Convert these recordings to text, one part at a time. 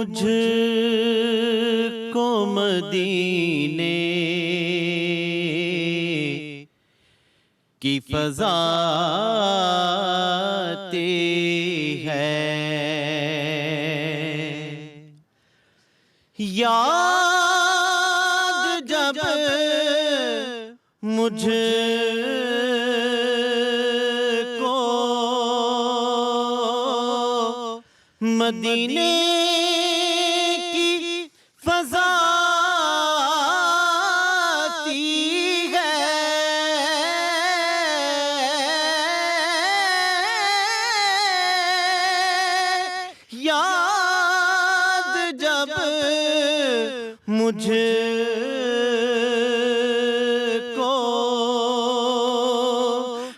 مجھ کو مدینے کی فضا آتی ہے، یاد جب مجھ کو مدینے کی فضا آتی ہے، یاد جب مجھ کو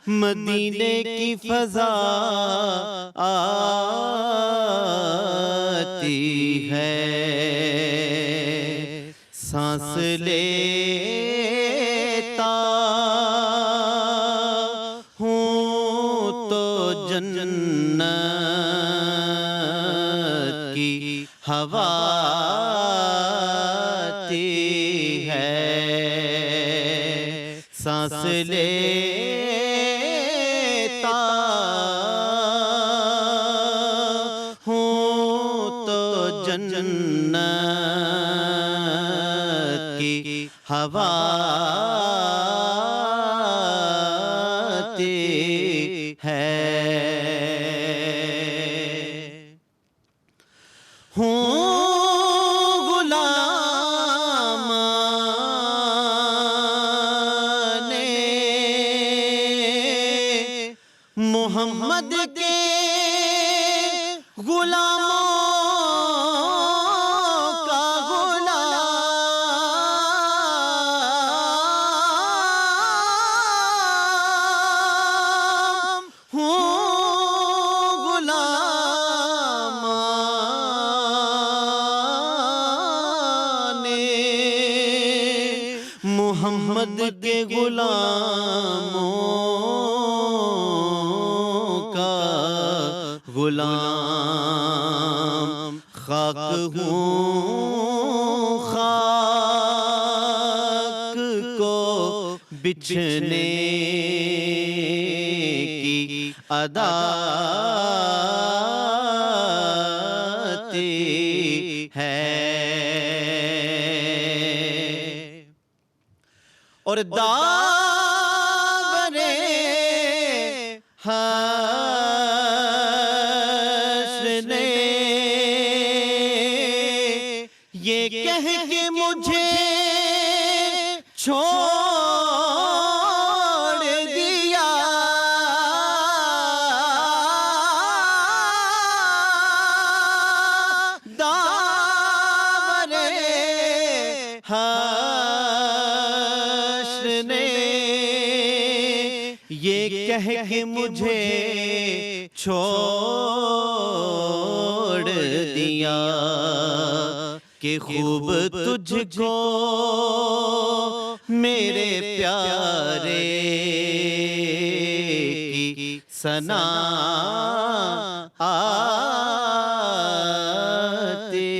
مدینے کی فضا آتی ہے، سانس لیتا ہوں تو جنت کی ہوا آتی ہے، سانس لیتا ہوں تو جنت کی ہوا آتی ہے، محمد کے غلاموں کا غلام ہوں، غلامان محمد کے غلاموں غلام، خاک ہوں خاک کو بچھنے کی عادت ہے، اور داغ یہ کہہ کے مجھے چھوڑ دیا، داور حشر نے یہ کہہ کے مجھے چھوڑ دیا کہ خوب تجھ کو میرے پیارے کی ثنا آتی۔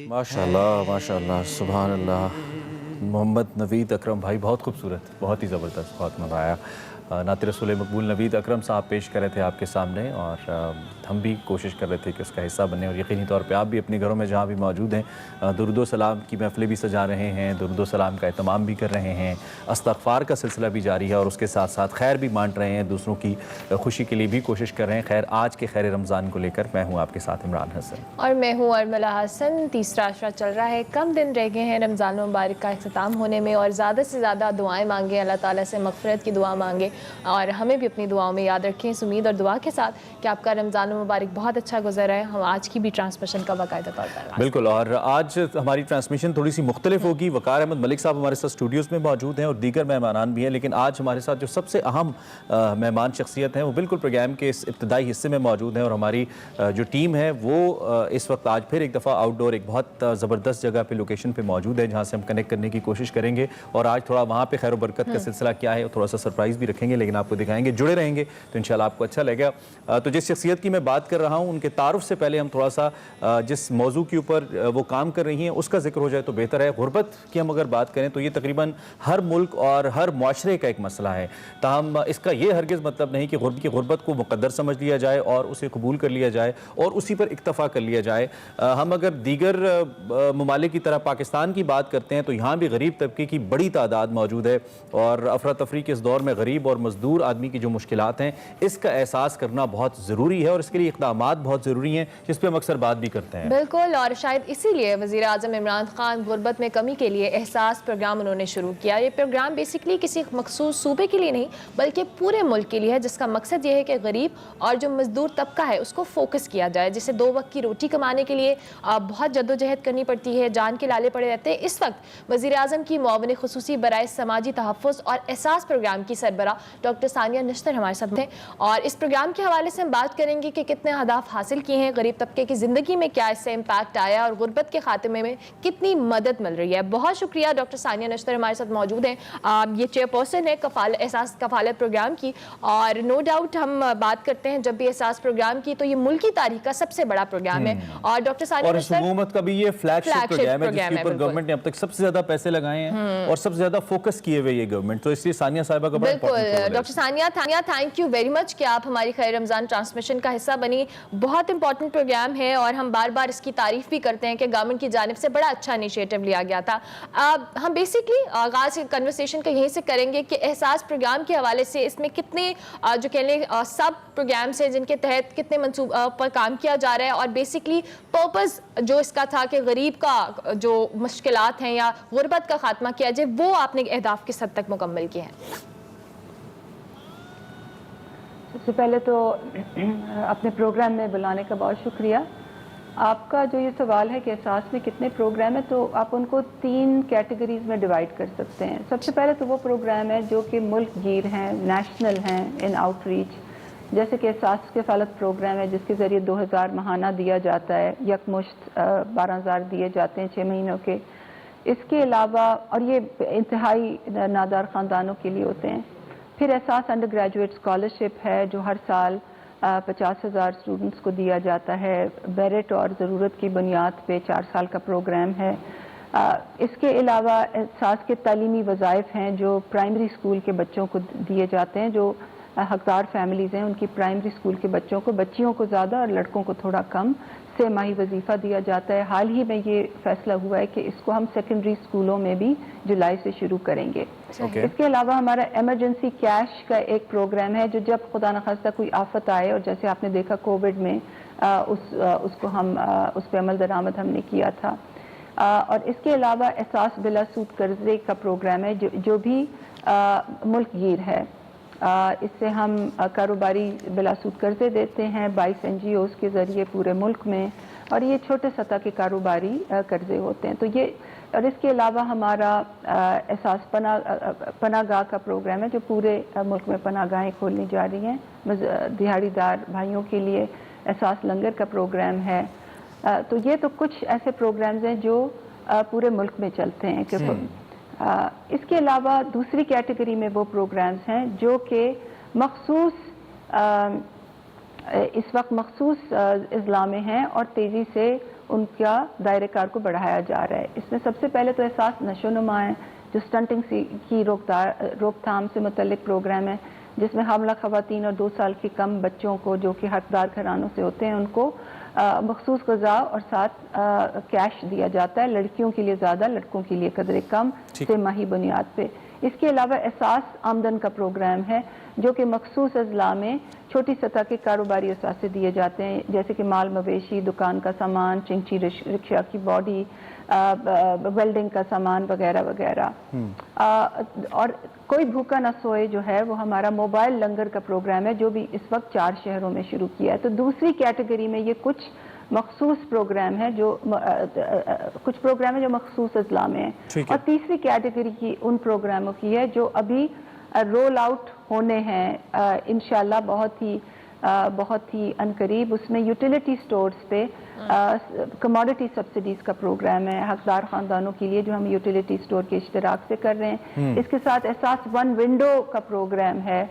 ماشاءاللہ ماشاءاللہ سبحان اللہ، محمد نوید اکرم بھائی بہت خوبصورت، بہت ہی زبردست، بہت مزہ آیا۔ نعت رسول مقبول نوید اکرم صاحب پیش کر رہے تھے آپ کے سامنے، اور ہم بھی کوشش کر رہے تھے کہ اس کا حصہ بنیں، اور یقینی طور پہ آپ بھی اپنے گھروں میں جہاں بھی موجود ہیں درود و سلام کی محفلیں بھی سجا رہے ہیں، درود و سلام کا اہتمام بھی کر رہے ہیں، استغفار کا سلسلہ بھی جاری ہے، اور اس کے ساتھ ساتھ خیر بھی بانٹ رہے ہیں، دوسروں کی خوشی کے لیے بھی کوشش کر رہے ہیں۔ خیر، آج کے خیر رمضان کو لے کر میں ہوں آپ کے ساتھ عمران حسن، اور میں ہوں ارملہ حسن۔ تیسرا عشرہ چل رہا ہے، کم دن رہ گئے ہیں رمضان المبارک کا اختتام ہونے میں، اور زیادہ سے زیادہ دعائیں مانگیں، اللہ تعالیٰ سے مغفرت کی دعا مانگیں، اور ہمیں بھی اپنی دعاؤں میں یاد رکھیں اس امید اور دعا کے ساتھ کہ آپ کا رمضان المبارک بہت اچھا گزر ہے۔ ہم آج کی بھی ٹرانسمیشن کا باقاعدہ طور پر بالکل، اور آج ہماری ٹرانسمیشن تھوڑی سی مختلف ہوگی۔ وقار احمد ملک صاحب ہمارے ساتھ اسٹوڈیوز میں موجود ہیں اور دیگر مہمانان بھی ہیں، لیکن آج ہمارے ساتھ جو سب سے اہم مہمان شخصیت ہیں وہ بالکل پروگرام کے اس ابتدائی حصے میں موجود ہیں، اور ہماری جو ٹیم ہے وہ اس وقت آج پھر ایک دفعہ آؤٹ ڈور ایک بہت زبردست جگہ پہ لوکیشن پہ موجود ہے، جہاں سے ہم کنیکٹ کرنے کی کوشش کریں گے، اور آج تھوڑا وہاں پہ خیر و برکت کا سلسلہ کیا ہے تھوڑا سا سرپرائز بھی رکھیں گے۔ दिखाएंगे, लेकिन आपको दिखाएंगे, जुड़े रहेंगे तो इंशाल्लाह आपको अच्छा लगेगा। तो जिस शख्सियत की मैं बात कर रहा हूँ उनके तारुफ से पहले हम थोड़ा सा जिस मौजू के ऊपर वो काम कर रही हैं उसका जिक्र हो जाए तो बेहतर है। गुरबत की हम अगर बात करें तो ये तकरीबन हर मुल्क और हर मुआशरे का एक मसला है, ताहम इसका ये हरगिज़ मतलब नहीं कि गुरबत को मुक़द्दर समझ लिया जाए और उसे कबूल कर लिया जाए और उसी पर इक्तफ़ा कर लिया जाए। हम अगर दीगर ममालिक की तरह पाकिस्तान की बात करते हैं तो यहाँ भी गरीब तबके की बड़ी तादाद मौजूद है और अफरा तफरी के इस दौर में गरीब और मजदूर आदमी की जो मुश्किलात हैं इसका एहसास करना बहुत ज़रूरी है और इसके लिए इक़दामात बहुत ज़रूरी हैं जिस पर हम अक्सर बात भी करते हैं। बिल्कुल, और शायद इसीलिए वज़ीर आज़म इमरान खान गुरबत में कमी के लिए एहसास प्रोग्राम उन्होंने शुरू किया। ये प्रोग्राम बेसिकली किसी मखसूस सूबे के लिए नहीं बल्कि पूरे मुल्क के लिए है, जिसका मकसद ये है कि गरीब और जो मजदूर तबका है उसको फोकस किया जाए, जिसे 2 वक्त की रोटी कमाने के लिए बहुत जद्दोजहद करनी पड़ती है, जान के लाले पड़े रहते हैं। इस वक्त वज़ीर आज़म की मुआविन खुसूसी बराए समाजी तहफ़्फ़ुज़ और एहसास प्रोग्राम की सरबराह डॉक्टर सानिया नश्तर हमारे साथ हैं और इस प्रोग्राम के हवाले से हम बात करेंगे कि कितने अहदाफ हासिल किए हैं, गरीब तबके की ज़िंदगी में क्या इससे इम्पैक्ट आया और गुरबत के खात्मे में कितनी मदद मिल रही है। बहुत शुक्रिया, डॉक्टर सानिया नश्तर हमारे साथ मौजूद हैं। ये चेयरपर्सन है एहसास कफालत प्रोग्राम की और नो डाउट हम बात करते हैं जब भी एहसास प्रोग्राम की तो ये मुल्की तारीख का सबसे बड़ा प्रोग्राम है और डॉक्टर सानिया नश्तर हुकूमत का भी ये फ्लैगशिप प्रोग्राम है जिसके ऊपर गवर्नमेंट ने अब तक सबसे ज्यादा पैसे लगाए हैं और सबसे ज्यादा फोकस किए हुए ये गवर्नमेंट, तो इसलिए सानिया साहिबा का बड़ा बिल्कुल। Doctor Sania thank you very much कि आप हमारी खैर रमज़ान ट्रांसमिशन का हिस्सा बनी। बहुत इंपॉर्टेंट प्रोग्राम है और हम बार बार इसकी तारीफ भी करते हैं कि गवर्नमेंट की जानिब से बड़ा अच्छा इनिशिएटिव लिया गया था। हम बेसिकली आगाज़ कन्वर्सेशन का यहीं से करेंगे कि एहसास प्रोग्राम के हवाले से इसमें कितने जो कह लें सब प्रोग्राम्स हैं जिनके तहत कितने मंसूबा पर काम किया जा रहा है और बेसिकली पर्पस जो इसका था कि गरीब का जो मुश्किलात हैं या गुरबत का खात्मा किया जाए वो आपने अहदाफ किस हद तक मुकम्मल किए हैं? सबसे पहले तो अपने प्रोग्राम में बुलाने का बहुत शुक्रिया। आपका जो ये सवाल है कि एहसास में कितने प्रोग्राम है तो आप उनको 3 कैटेगरीज में डिवाइड कर सकते हैं। सबसे पहले तो वो प्रोग्राम है जो कि मुल्क गिर हैं, नेशनल हैं, इन आउटरीच, जैसे कि एहसास कफालत प्रोग्राम है जिसके ज़रिए 2000 माहाना दिया जाता है, यकमुश्त 12,000 दिए जाते हैं 6 महीनों के। इसके अलावा और ये इंतहाई नादार ख़ानदानों के लिए होते हैं। फिर एहसास अंडर ग्रेजुएट स्कॉलरशिप है जो हर साल 50,000 स्टूडेंट्स को दिया जाता है, मेरिट और ज़रूरत की बुनियाद पे 4 साल का प्रोग्राम है। इसके अलावा एहसास के तालीमी वज़ाइफ हैं जो प्राइमरी स्कूल के बच्चों को दिए जाते हैं, जो हकदार फैमिलीज़ हैं उनकी प्राइमरी स्कूल के बच्चियों को ज़्यादा और लड़कों को थोड़ा कम से माही वजीफ़ा दिया जाता है। हाल ही में ये फैसला हुआ है कि इसको हम सेकेंडरी स्कूलों में भी जुलाई से शुरू करेंगे। इसके अलावा हमारा इमरजेंसी कैश का एक प्रोग्राम है जो जब खुदा न खास्ता कोई आफत आए और जैसे आपने देखा कोविड में उसको हम उस पर अमल दरामद हमने किया था। और इसके अलावा एहसास बिला सूद कर्जे का प्रोग्राम है जो भी मुल्क गिर है। इससे हम कारोबारी बिलासूद कर्जे देते हैं 22 NGOs के ज़रिए पूरे मुल्क में और ये छोटे सतह के कारोबारी कर्जे होते हैं। तो ये और इसके अलावा हमारा एहसास पनागाह का प्रोग्राम है जो पूरे मुल्क में पनागाहें खोलनी जा रही हैं दिहाड़ीदार भाइयों के लिए। एहसास लंगर का प्रोग्राम है। तो ये तो कुछ ऐसे प्रोग्राम्स हैं जो पूरे मुल्क में चलते हैं क्योंकि इसके अलावा दूसरी कैटेगरी में वो प्रोग्राम्स हैं जो कि मखसूस इस वक्त मखसूस अज़ला में हैं और तेज़ी से उनका दायरे कार को बढ़ाया जा रहा है। इसमें सबसे पहले तो एहसास नशोनुमा है जो स्टंटिंग की रोकथाम से मुतल्लिक प्रोग्राम है जिसमें हामला ख़वातीन और 2 साल के कम बच्चों को जो कि हकदार घरानों से होते हैं उनको मखसूस ग़िज़ा और साथ कैश दिया जाता है। लड़कियों के लिए ज़्यादा, लड़कों के लिए कदरे कम से माही बुनियाद पे। इसके अलावा एहसास आमदन का प्रोग्राम है जो कि मखसूस अज़ला में छोटी सतह के कारोबारी असासे दिए जाते हैं जैसे कि माल मवेशी, दुकान का सामान, चिंची रिक्शा की बॉडी, वेल्डिंग का सामान वगैरह वगैरह। और कोई भूखा न सोए जो है वो हमारा मोबाइल लंगर का प्रोग्राम है जो भी इस वक्त 4 शहरों में शुरू किया है। तो दूसरी कैटेगरी में ये कुछ मखसूस प्रोग्राम है जो कुछ प्रोग्राम है जो मखसूस अज़ला में है। और तीसरी कैटेगरी की उन प्रोग्रामों की है जो अभी रोल आउट होने हैं इंशाल्लाह बहुत ही बहुत ही अनकरीब। उसमें यूटिलिटी स्टोर्स पे कमोडिटी सब्सिडीज़ का प्रोग्राम है हकदार ख़ानदानों के लिए, जो हम यूटिलिटी स्टोर के इश्तराक से कर रहे हैं। इसके साथ एहसास वन विंडो का प्रोग्राम है,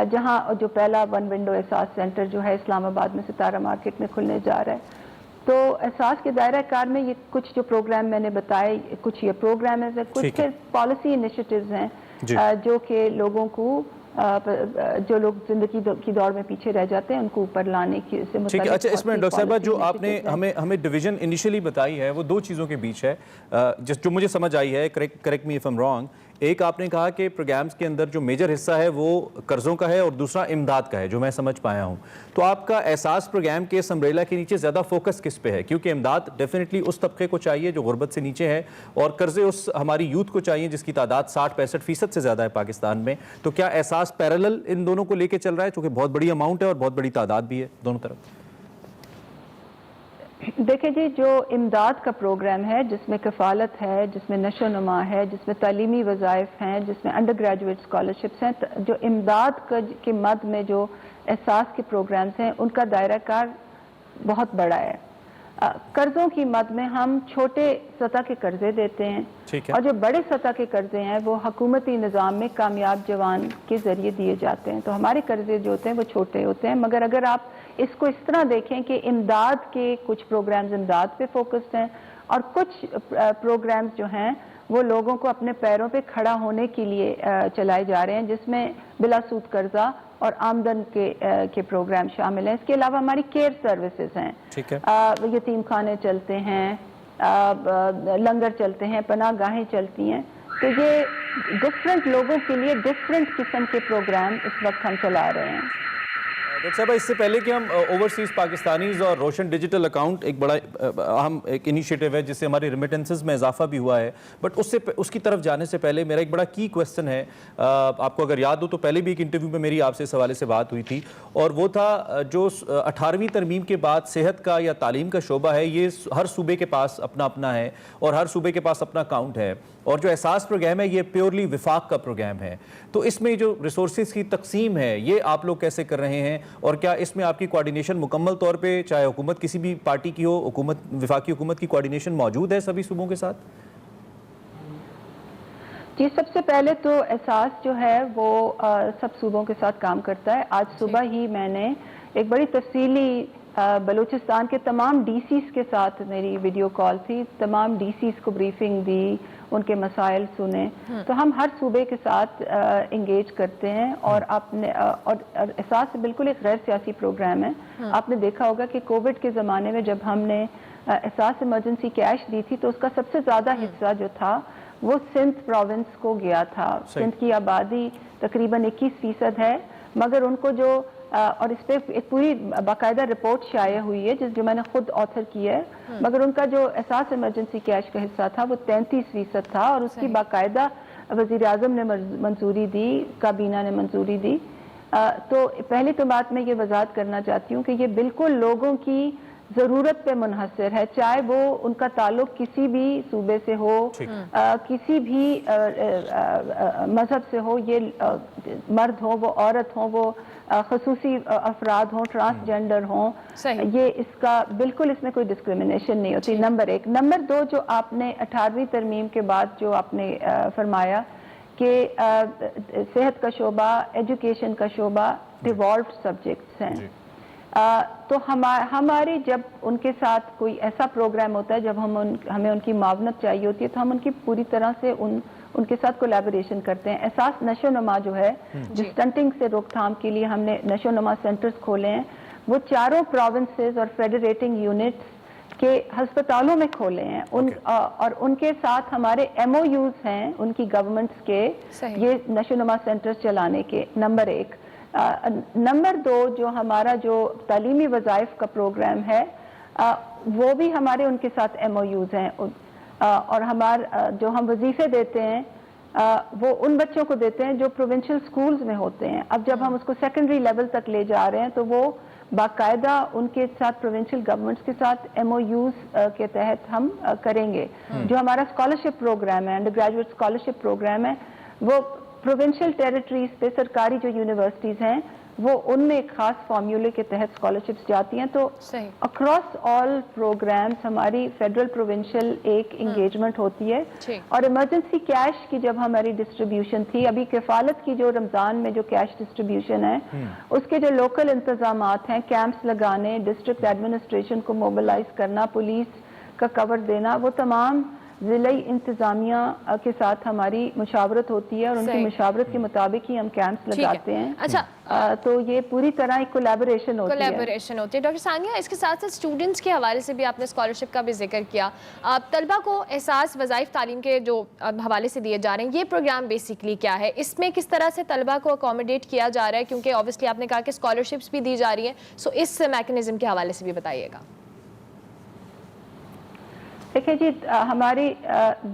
जहां जो पहला वन विंडो एहसास सेंटर जो है इस्लामाबाद में सितारा मार्केट में खुलने जा रहा है। तो एहसास के दायरा कार में ये कुछ जो प्रोग्राम मैंने बताए, कुछ ये प्रोग्राम है, कुछ फिर पॉलिसी इनिशिएटिव्स हैं जो कि लोगों को जो लोग जिंदगी की दौड़ में पीछे रह जाते हैं उनको ऊपर लाने की से ठीक है। अच्छा, इसमें डॉक्टर साहबा जो आपने हमें डिवीजन इनिशियली बताई है वो दो चीज़ों के बीच है, जो मुझे समझ आई है, correct me if I am wrong. एक आपने कहा कि प्रोग्राम्स के अंदर जो मेजर हिस्सा है वो कर्ज़ों का है और दूसरा इमदाद का है, जो मैं समझ पाया हूँ। तो आपका एहसास प्रोग्राम के इस अम्ब्रेला के नीचे ज़्यादा फोकस किस पे है? क्योंकि इमदाद डेफिनेटली उस तबके को चाहिए जो गुर्बत से नीचे है, और कर्ज़े उस हमारी यूथ को चाहिए जिसकी तादाद 60-65% से ज़्यादा है पाकिस्तान में। तो क्या एहसास पैरेलल इन दोनों को लेके चल रहा है, चूँकि बहुत बड़ी अमाउंट है और बहुत बड़ी तादाद भी है दोनों तरफ? देखिए जी, जो इमदाद का प्रोग्राम है जिसमें कफ़ालत है, जिसमें नशो नुमा है, जिसमें तालीमी वज़ाइफ हैं, जिसमें अंडर ग्रेजुएट स्कॉलरशिप्स हैं, जो इमदाद के मद में जो एहसास के प्रोग्राम्स हैं उनका दायरा कार बहुत बड़ा है। कर्ज़ों की मद में हम छोटे सतह के कर्जे देते हैं, और जो बड़े सतह के कर्जे हैं वो हुकूमती निज़ाम में कामयाब जवान के ज़रिए दिए जाते हैं। तो हमारे कर्जे जो होते हैं वो छोटे होते हैं, मगर अगर आप इसको इस तरह देखें कि इमदाद के कुछ प्रोग्राम्स इमदाद पे फोकस्ड हैं और कुछ प्रोग्राम्स जो हैं वो लोगों को अपने पैरों पे खड़ा होने के लिए चलाए जा रहे हैं, जिसमें बिला सूद कर्जा और आमदन के प्रोग्राम शामिल हैं। इसके अलावा हमारी केयर सर्विसेज हैं, यतीम खाने चलते हैं, लंगर चलते हैं, पनाह गाहें चलती हैं। तो ये डिफरेंट लोगों के लिए डिफरेंट किस्म के प्रोग्राम इस वक्त हम चला रहे हैं। डॉक्टर साहब, इससे पहले कि हम ओवरसीज़ पाकिस्तानीज़ और रोशन डिजिटल अकाउंट एक बड़ा अहम एक इनिशिएटिव है जिससे हमारी रेमिटेंसेस में इजाफा भी हुआ है, बट उसकी तरफ जाने से पहले मेरा एक बड़ा की क्वेश्चन है। आपको अगर याद हो तो पहले भी एक इंटरव्यू में मेरी आपसे इस हवाले से बात हुई थी, और वो था जो 18वीं तरमीम के बाद सेहत का या तालीम का शोबा है, ये हर सूबे के पास अपना अपना है और हर सूबे के पास अपना अकाउंट है, और जो एहसास प्रोग्राम है ये प्योरली विफाक का प्रोग्राम है। तो इसमें जो रिसोर्सेज की तकसीम है ये आप लोग कैसे कर रहे हैं, और क्या इसमें आपकी कोऑर्डिनेशन मुकम्मल तौर पे, चाहे हुकूमत किसी भी पार्टी की हो, हुकूमत विफाकी हुकूमत की कोऑर्डिनेशन मौजूद है सभी सूबों के साथ? जी, सबसे पहले तो एहसास जो है वो सब सूबों के साथ काम करता है। आज सुबह ही मैंने एक बड़ी तफसीली बलूचिस्तान के तमाम डीसीज के साथ मेरी वीडियो कॉल थी, तमाम डीसीज को ब्रीफिंग दी, उनके मसाइल सुने। तो हम हर सूबे के साथ इंगेज करते हैं, और आपने और एहसास बिल्कुल एक गैर सियासी प्रोग्राम है। आपने देखा होगा कि कोविड के ज़माने में जब हमने एहसास इमरजेंसी कैश दी थी तो उसका सबसे ज़्यादा हिस्सा जो था वो सिंध प्रोविंस को गया था। सिंध की आबादी तकरीबन 21% है, मगर उनको जो और इस पर एक पूरी बाकायदा रिपोर्ट शाया हुई है जो मैंने खुद ऑथर की है, मगर उनका जो एहसास इमरजेंसी कैश का हिस्सा था वो 33% था, और उसकी बाकायदा वज़ीर आज़म ने मंजूरी दी, काबीना ने मंजूरी दी। तो पहली तो बात मैं ये वजाहत करना चाहती हूँ कि ये बिल्कुल लोगों की ज़रूरत पे मुनहसर है, चाहे वो उनका ताल्लुक किसी भी सूबे से हो, किसी भी मजहब से हो, ये मर्द हो, वो औरत हो, वो खसूसी अफराद हों, ट्रांसजेंडर हों, ये इसका बिल्कुल इसमें कोई डिस्क्रिमिनेशन नहीं होती, नंबर एक। नंबर दो, जो आपने 18वीं तरमीम के बाद जो आपने फरमाया कि सेहत का शोबा, एजुकेशन का शोबा डिवॉल्व्ड सब्जेक्ट्स हैं, तो हमारी जब उनके साथ कोई ऐसा प्रोग्राम होता है जब हमें उनकी मावनत चाहिए होती है तो हम उनकी पूरी तरह से उनके साथ कोलैबोरेशन करते हैं। एहसास नशो नुमा जो है, जिस स्टंटिंग से रोकथाम के लिए हमने नशो नुमा सेंटर्स खोले हैं, वो चारों प्रोविंसेस और फेडरेटिंग यूनिट्स के हस्पतालों में खोले हैं। और उनके साथ हमारे MOUs हैं उनकी गवर्नमेंट्स के, ये नशो नुमा सेंटर्स चलाने के, नंबर एक। नंबर दो, जो हमारा जो तालीमी वज़ाइफ का प्रोग्राम है वो भी हमारे उनके साथ MOUs हैं, और जो हम वजीफे देते हैं वो उन बच्चों को देते हैं जो प्रोविंशियल स्कूल्स में होते हैं। अब जब हम उसको सेकेंडरी लेवल तक ले जा रहे हैं तो वो बाकायदा उनके साथ प्रोविंशियल गवर्नमेंट्स के साथ MOUs के तहत हम करेंगे। जो हमारा स्कॉलरशिप प्रोग्राम है, अंडर ग्रेजुएट स्कॉलरशिप प्रोग्राम है, वो प्रोविंशियल टेरिटरीज पे सरकारी जो यूनिवर्सिटीज़ हैं وہ ان میں ایک خاص فارمولے کے تحت اسکالرشپس جاتی ہیں. تو صحیح. اکراس آل پروگرامز ہماری فیڈرل پروونشل ایک انگیجمنٹ ہوتی ہے. اور ایمرجنسی کیش کی جب ہماری ڈسٹریبیوشن تھی, ابھی کفالت کی جو رمضان میں جو کیش ڈسٹریبیوشن ہے اس کے جو لوکل انتظامات ہیں, کیمپس لگانے, ڈسٹرکٹ ایڈمنسٹریشن کو موبلائز کرنا, پولیس کا کور دینا, وہ تمام ضلعی انتظامیہ کے ساتھ ہماری مشاورت ہوتی ہے اور ان کی مشاورت کے مطابق ہی ہم کیمپس لگاتے ہیں. اچھا, تو یہ پوری طرح ایک کولیبوریشن ہوتی ہے. ڈاکٹر ثانیہ, اس کے ساتھ ساتھ اسٹوڈنٹس کے حوالے سے بھی آپ نے اسکالرشپ کا بھی ذکر کیا. طلبہ کو احساس وظائف تعلیم کے جو حوالے سے دیے جا رہے ہیں, یہ پروگرام بیسکلی کیا ہے, اس میں کس طرح سے طلبہ کو اکوموڈیٹ کیا جا رہا ہے, کیونکہ اوبیسلی آپ نے کہا کہ اسکالرشپس بھی دی جا رہی ہیں, سو اس میکنزم کے حوالے سے بھی بتائیے گا. دیکھیں جی, ہماری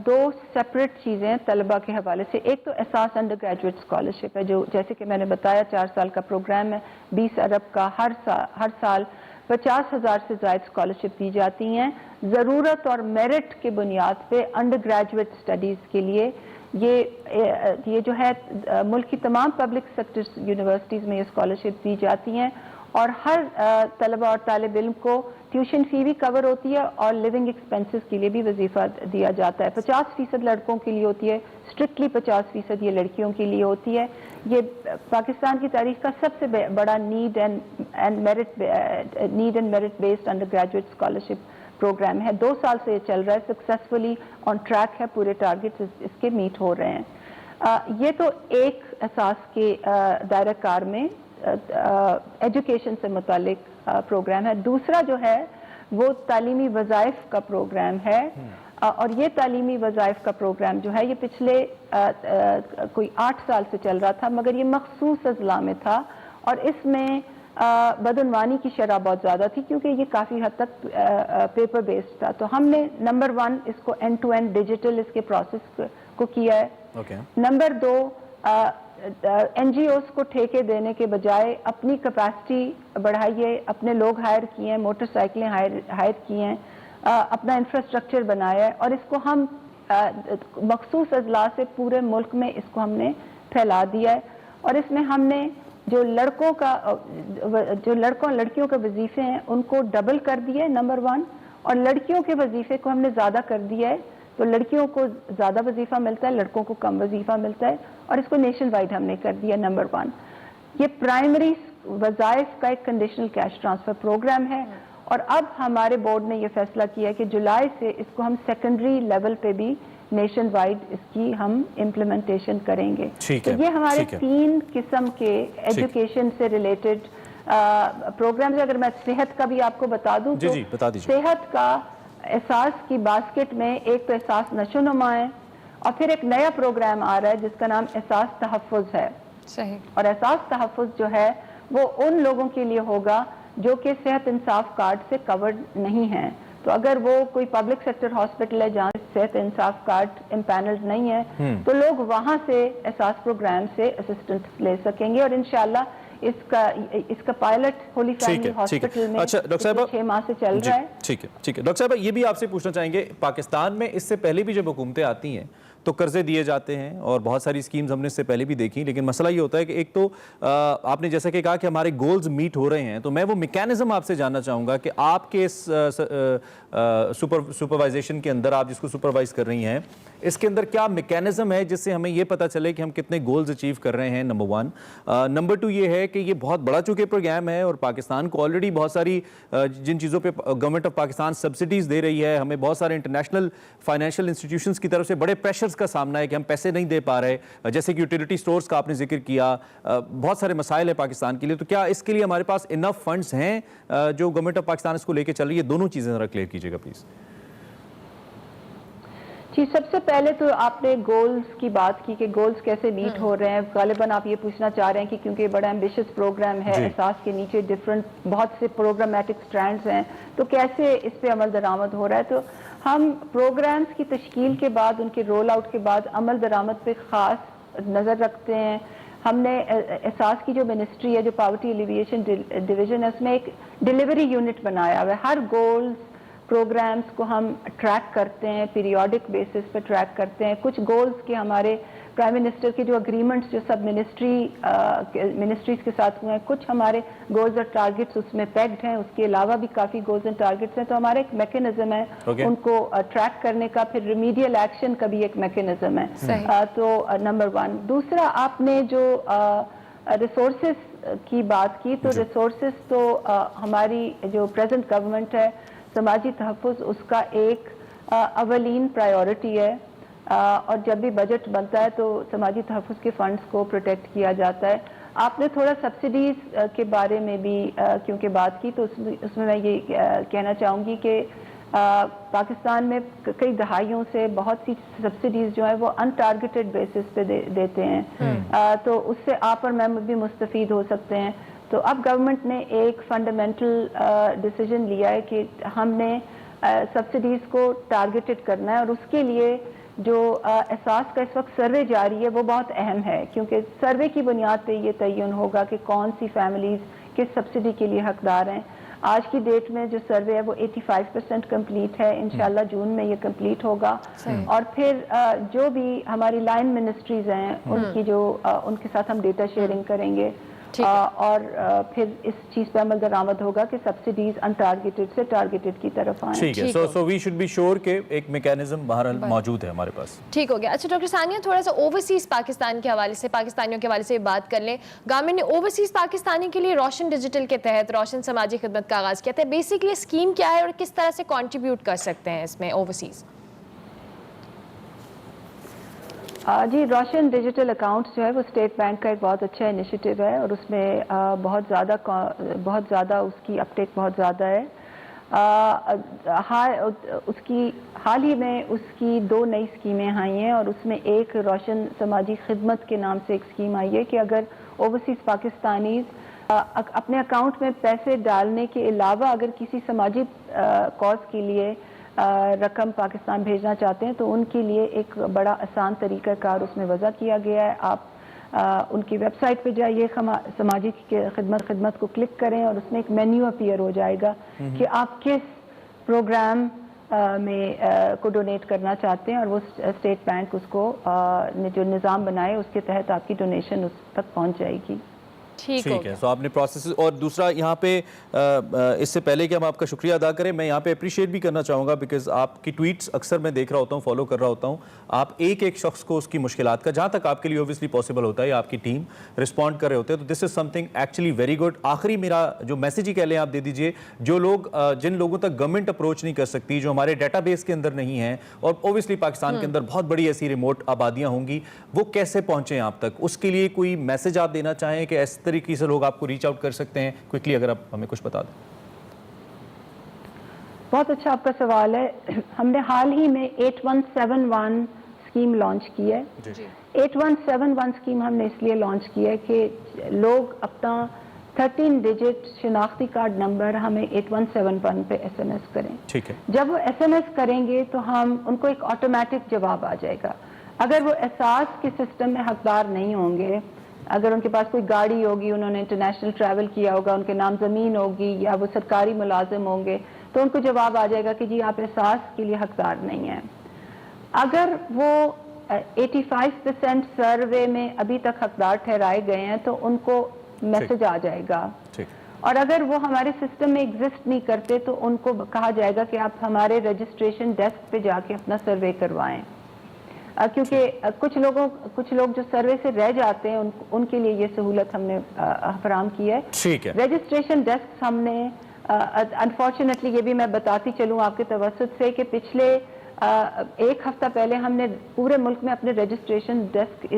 دو سیپریٹ چیزیں طلبہ کے حوالے سے. ایک تو احساس انڈر گریجویٹ اسکالرشپ ہے, جو جیسے کہ میں نے بتایا 4 سال کا پروگرام ہے, 20 ارب کا, ہر سال 50,000 سے زائد اسکالرشپ دی جاتی ہیں ضرورت اور میرٹ کے بنیاد پہ انڈر گریجویٹ اسٹڈیز کے لیے. یہ جو ہے ملک کی تمام پبلک سیکٹر یونیورسٹیز میں یہ اسکالرشپ دی جاتی ہیں, اور ہر طلبہ اور طالب علم کو ٹیوشن فی بھی کور ہوتی ہے اور لیونگ ایکسپینسز کے لیے بھی وظیفہ دیا جاتا ہے. 50% لڑکوں کے لیے ہوتی ہے, اسٹرکٹلی 50% یہ لڑکیوں کے لیے ہوتی ہے. یہ پاکستان کی تاریخ کا سب سے بڑا need and merit based undergraduate scholarship programme ہے. 2 سال سے یہ چل رہا ہے, سکسیسفلی آن ٹریک ہے, پورے ٹارگیٹس اس کے میٹ ہو رہے ہیں. یہ تو ایک احساس کے دائرہ کار میں ایجوکیشن سے متعلق پروگرام ہے. دوسرا جو ہے وہ تعلیمی وظائف کا پروگرام ہے, اور یہ تعلیمی وظائف کا پروگرام جو ہے یہ پچھلے کوئی 8 سال سے چل رہا تھا, مگر یہ مخصوص اضلاع میں تھا اور اس میں بدعنوانی کی شرح بہت زیادہ تھی کیونکہ یہ کافی حد تک پیپر بیسڈ تھا. تو ہم نے نمبر 1 اس کو اینڈ ٹو اینڈ ڈیجیٹل اس کے پروسیس کو کیا ہے. نمبر 2 این جی اوز کو ٹھیکے دینے کے بجائے اپنی کیپیسٹی بڑھائیے, اپنے لوگ ہائر کیے ہیں, موٹر سائیکلیں ہائر کی ہیں, اپنا انفراسٹرکچر بنایا ہے, اور اس کو ہم مخصوص اضلاع سے پورے ملک میں اس کو ہم نے پھیلا دیا ہے. اور اس میں ہم نے جو لڑکوں لڑکیوں کے وظیفے ہیں ان کو ڈبل کر دیا ہے نمبر 1, اور لڑکیوں کے وظیفے کو ہم نے زیادہ کر دیا ہے. تو لڑکیوں کو زیادہ وظیفہ ملتا ہے, لڑکوں کو کم وظیفہ ملتا ہے, اور اس کو نیشن وائڈ ہم نے کر دیا نمبر 1. یہ پرائمری وظائف کا ایک کنڈیشنل کیش ٹرانسفر پروگرام ہے, اور اب ہمارے بورڈ نے یہ فیصلہ کیا ہے کہ جولائی سے اس کو ہم سیکنڈری لیول پہ بھی نیشن وائڈ اس کی ہم امپلیمنٹیشن کریں گے. تو یہ ہمارے 3 قسم کے ایجوکیشن سے ریلیٹڈ پروگرامز. اگر میں صحت کا بھی آپ کو بتا دوں تو صحت کا احساس کی باسکٹ میں ایک تو احساس نشو نما ہے, اور پھر ایک نیا پروگرام آ رہا ہے جس کا نام احساس تحفظ ہے. اور احساس تحفظ جو ہے وہ ان لوگوں کے لیے ہوگا جو کہ صحت انصاف کارڈ سے کورڈ نہیں ہیں. تو اگر وہ کوئی پبلک سیکٹر ہاسپٹل ہے جہاں صحت انصاف کارڈ امپینلڈ نہیں ہے تو لوگ وہاں سے احساس پروگرام سے اسسٹنس لے سکیں گے, اور انشاءاللہ اس کا پائلٹ ہولی فیملی ہاسپٹل میں 6 ماہ سے چل رہا ہے. ٹھیک ہے. ڈاکٹر صاحبہ یہ بھی آپ سے پوچھنا چاہیں گے, پاکستان میں اس سے پہلے بھی جب حکومتیں آتی ہیں تو قرضے دیے جاتے ہیں اور بہت ساری اسکیمز ہم نے اس سے پہلے بھی دیکھی, لیکن مسئلہ یہ ہوتا ہے کہ ایک تو آپ نے جیسا کہ کہا کہ ہمارے گولز میٹ ہو رہے ہیں, تو میں وہ میکینزم آپ سے جاننا چاہوں گا کہ آپ کے سپروائزیشن کے اندر, آپ جس کو سپروائز کر رہی ہیں, اس کے اندر کیا میکینزم ہے جس سے ہمیں یہ پتہ چلے کہ ہم کتنے گولز اچیو کر رہے ہیں, نمبر 1. نمبر 2 یہ ہے کہ یہ بہت بڑا چونکہ پروگرام ہے اور پاکستان کو آلریڈی بہت ساری جن چیزوں پہ گورنمنٹ آف پاکستان سبسڈیز دے رہی ہے, ہمیں بہت سارے انٹرنیشنل فائنینشیل انسٹیٹیوشنز کی طرف سے بڑے پریشرز کا سامنا ہے کہ ہم پیسے نہیں دے پا رہے, جیسے کہ یوٹیلیٹی سٹورز کا آپ نے ذکر کیا, بہت سارے مسائل ہیں پاکستان کے لیے. تو کیا اس کے لیے ہمارے پاس انف فنڈز ہیں جو گورنمنٹ آف پاکستان اس کو لے کے چل رہی ہے؟ دونوں چیزیں ذرا کلیئر کیجیے گا پلیز. جی, سب سے پہلے تو آپ نے گولز کی بات کی کہ گولز کیسے میٹ ہو رہے ہیں. غالباً آپ یہ پوچھنا چاہ رہے ہیں کہ کیونکہ یہ بڑا ایمبیشس پروگرام ہے, احساس کے نیچے ڈفرنٹ بہت سے پروگرامیٹک سٹرینڈز ہیں, تو کیسے اس پہ عمل درآمد ہو رہا ہے. تو ہم پروگرامز کی تشکیل کے بعد, ان کے رول آؤٹ کے بعد عمل درآمد پہ خاص نظر رکھتے ہیں. ہم نے احساس کی جو منسٹری ہے, جو پاورٹی ایلیویشن ڈویژن ہے, اس میں ایک ڈیلیوری یونٹ بنایا ہوا ہے. ہر گولز پروگرامز کو ہم ٹریک کرتے ہیں, پیریوڈک بیسس پہ ٹریک کرتے ہیں. کچھ گولز کے ہمارے प्राइम मिनिस्टर के जो अग्रीमेंट्स जो सब मिनिस्ट्रीज के साथ हुए हैं, कुछ हमारे गोल्स और टारगेट्स उसमें पैक्ड हैं, उसके अलावा भी काफ़ी गोल्स एंड टारगेट्स हैं। तो हमारा एक मैकेनिज्म है उनको ट्रैक करने का, फिर रिमीडियल एक्शन का भी एक मैकेनिज्म है। तो नंबर 1। दूसरा, आपने जो रिसोर्सेज की बात की, तो रिसोर्सेज तो हमारी जो प्रेजेंट गवर्नमेंट है, समाजी तहफ़्फ़ुज़ उसका एक अवलीन प्रायोरिटी है। और जब भी बजट बनता है तो समाजी तहफ़्फ़ुज़ के फंड्स को प्रोटेक्ट किया जाता है। आपने थोड़ा सब्सिडीज़ के बारे में भी क्योंकि बात की, तो उसमें मैं ये कहना चाहूँगी कि पाकिस्तान में कई दहाइयों से बहुत सी सब्सिडीज़ जो है वो अनटारगेटेड बेसिस पे देते हैं, तो उससे आप और मैं भी मुस्तफ़ीद हो सकते हैं। तो अब गवर्नमेंट ने एक फंडामेंटल डिसीजन लिया है कि हमने सब्सिडीज़ को टारगेटेड करना है, और उसके लिए जो एहसास का इस वक्त सर्वे जारी है वो बहुत अहम है, क्योंकि सर्वे की बुनियाद पे ये तयन होगा कि कौन सी फैमिलीज़ किस सब्सिडी के लिए हकदार हैं। आज की डेट में जो सर्वे है वो 85% कंप्लीट है, इंशाल्लाह जून में ये कंप्लीट होगा। और फिर जो भी हमारी लाइन मिनिस्ट्रीज़ हैं उनकी जो उनके साथ हम डेटा शेयरिंग करेंगे, और फिर इस चीज़ पे अमल दरामद होगा कि सब्सिडीज अनटारगेटेड से टारगेटेड की तरफ आएं। ठीक है, so we should be sure कि एक मैकेनिज्म बहरहाल मौजूद है हमारे पास। ठीक हो गया। अच्छा डॉक्टर सानिया, थोड़ा सा ओवरसीज पाकिस्तान के हवाले से, पाकिस्तानियों के हवाले से बात कर लें। गवर्नमेंट ने ओवरसीज पाकिस्तानी के लिए रोशन डिजिटल के तहत रोशन समाजी खिदमत का आगाज़ किया था। बेसिकली स्कीम क्या है और किस तरह से कॉन्ट्रीब्यूट कर सकते हैं इसमें ओवरसीज? जी, रोशन डिजिटल अकाउंट्स जो है वो स्टेट बैंक का एक बहुत अच्छा इनिशिएटिव है, और उसमें बहुत ज़्यादा उसकी अपटेक बहुत ज़्यादा है। हाल ही में उसकी 2 नई स्कीमें आई हैं, और उसमें एक रोशन समाजी खिदमत के नाम से एक स्कीम आई है कि अगर ओवरसीज़ पाकिस्तानी अपने अकाउंट में पैसे डालने के अलावा अगर किसी समाजी कॉज के लिए रकम पाकिस्तान भेजना चाहते हैं तो उनके लिए एक बड़ा आसान तरीक़ाकार उसमें वज़ा किया गया है। आप उनकी वेबसाइट पे जाइए, समाजी खिदमत को क्लिक करें, और उसमें एक मेन्यू अपीयर हो जाएगा कि आप किस प्रोग्राम में को डोनेट करना चाहते हैं, और वो स्टेट बैंक उसको जो निज़ाम बनाए उसके तहत आपकी डोनेशन उस तक पहुँच जाएगी। ठीक है, तो आपने प्रोसेस। और दूसरा यहाँ पे इससे पहले कि हम आपका शुक्रिया अदा करें, मैं यहाँ पे अप्रिशिएट भी करना चाहूँगा, बिकॉज आपकी ट्वीट्स अक्सर मैं देख रहा होता हूँ, फॉलो कर रहा होता हूँ। आप एक एक शख्स को उसकी मुश्किलात का, जहाँ तक आपके लिए ओबियसली पॉसिबल होता है, आपकी टीम रिस्पॉन्ड कर रहे होते हैं, तो this is something actually very good. आखिरी मेरा जो मैसेज ही कह लें आप दे दीजिए, जो लोग जिन लोगों तक गवर्नमेंट अप्रोच नहीं कर सकती, जो हमारे डाटा बेस के अंदर नहीं है, और ओबियसली पाकिस्तान के अंदर बहुत बड़ी ऐसी रिमोट आबादियाँ होंगी, वो कैसे पहुँचें आप तक? उसके लिए कोई मैसेज आप देना चाहें कि इस तरीके से लोग आपको रीच आउट कर सकते हैं? क्विकली अगर आप हमें कुछ बता दें। बहुत अच्छा आपका सवाल है। हमने हाल ही में 8171 स्कीम लॉन्च की है। 8171 स्कीम हमने इसलिए लॉन्च की है कि लोग अपना 13 डिजिट शिनाख्ती कार्ड नंबर हमें 8171 पे SMS करें। ठीक है। जब वो SMS करेंगे तो हम उनको एक ऑटोमेटिक जवाब आ जाएगा। अगर वो एहसास के सिस्टम में हकदार नहीं होंगे, अगर उनके पास कोई गाड़ी होगी, उन्होंने इंटरनेशनल ट्रैवल किया होगा, उनके नाम ज़मीन होगी, या वो सरकारी मुलाजिम होंगे, तो उनको जवाब आ जाएगा कि जी आप एहसास के लिए हकदार नहीं हैं। अगर वो 85% सर्वे में अभी तक हकदार ठहराए गए हैं तो उनको मैसेज आ जाएगा। और अगर वो हमारे सिस्टम में एग्जिस्ट नहीं करते तो उनको कहा जाएगा कि आप हमारे रजिस्ट्रेशन डेस्क पे जाके अपना सर्वे करवाएं, क्योंकि कुछ लोग जो सर्वे से रह जाते हैं उनके लिए ये सहूलत हमने फराहम की है। ठीक है। रजिस्ट्रेशन डेस्क हमने अनफॉर्चुनेटली ये भी मैं बताती चलूँ आपके तवज्जुह से कि पिछले एक हफ्ता पहले हमने पूरे मुल्क में अपने रजिस्ट्रेशन डेस्क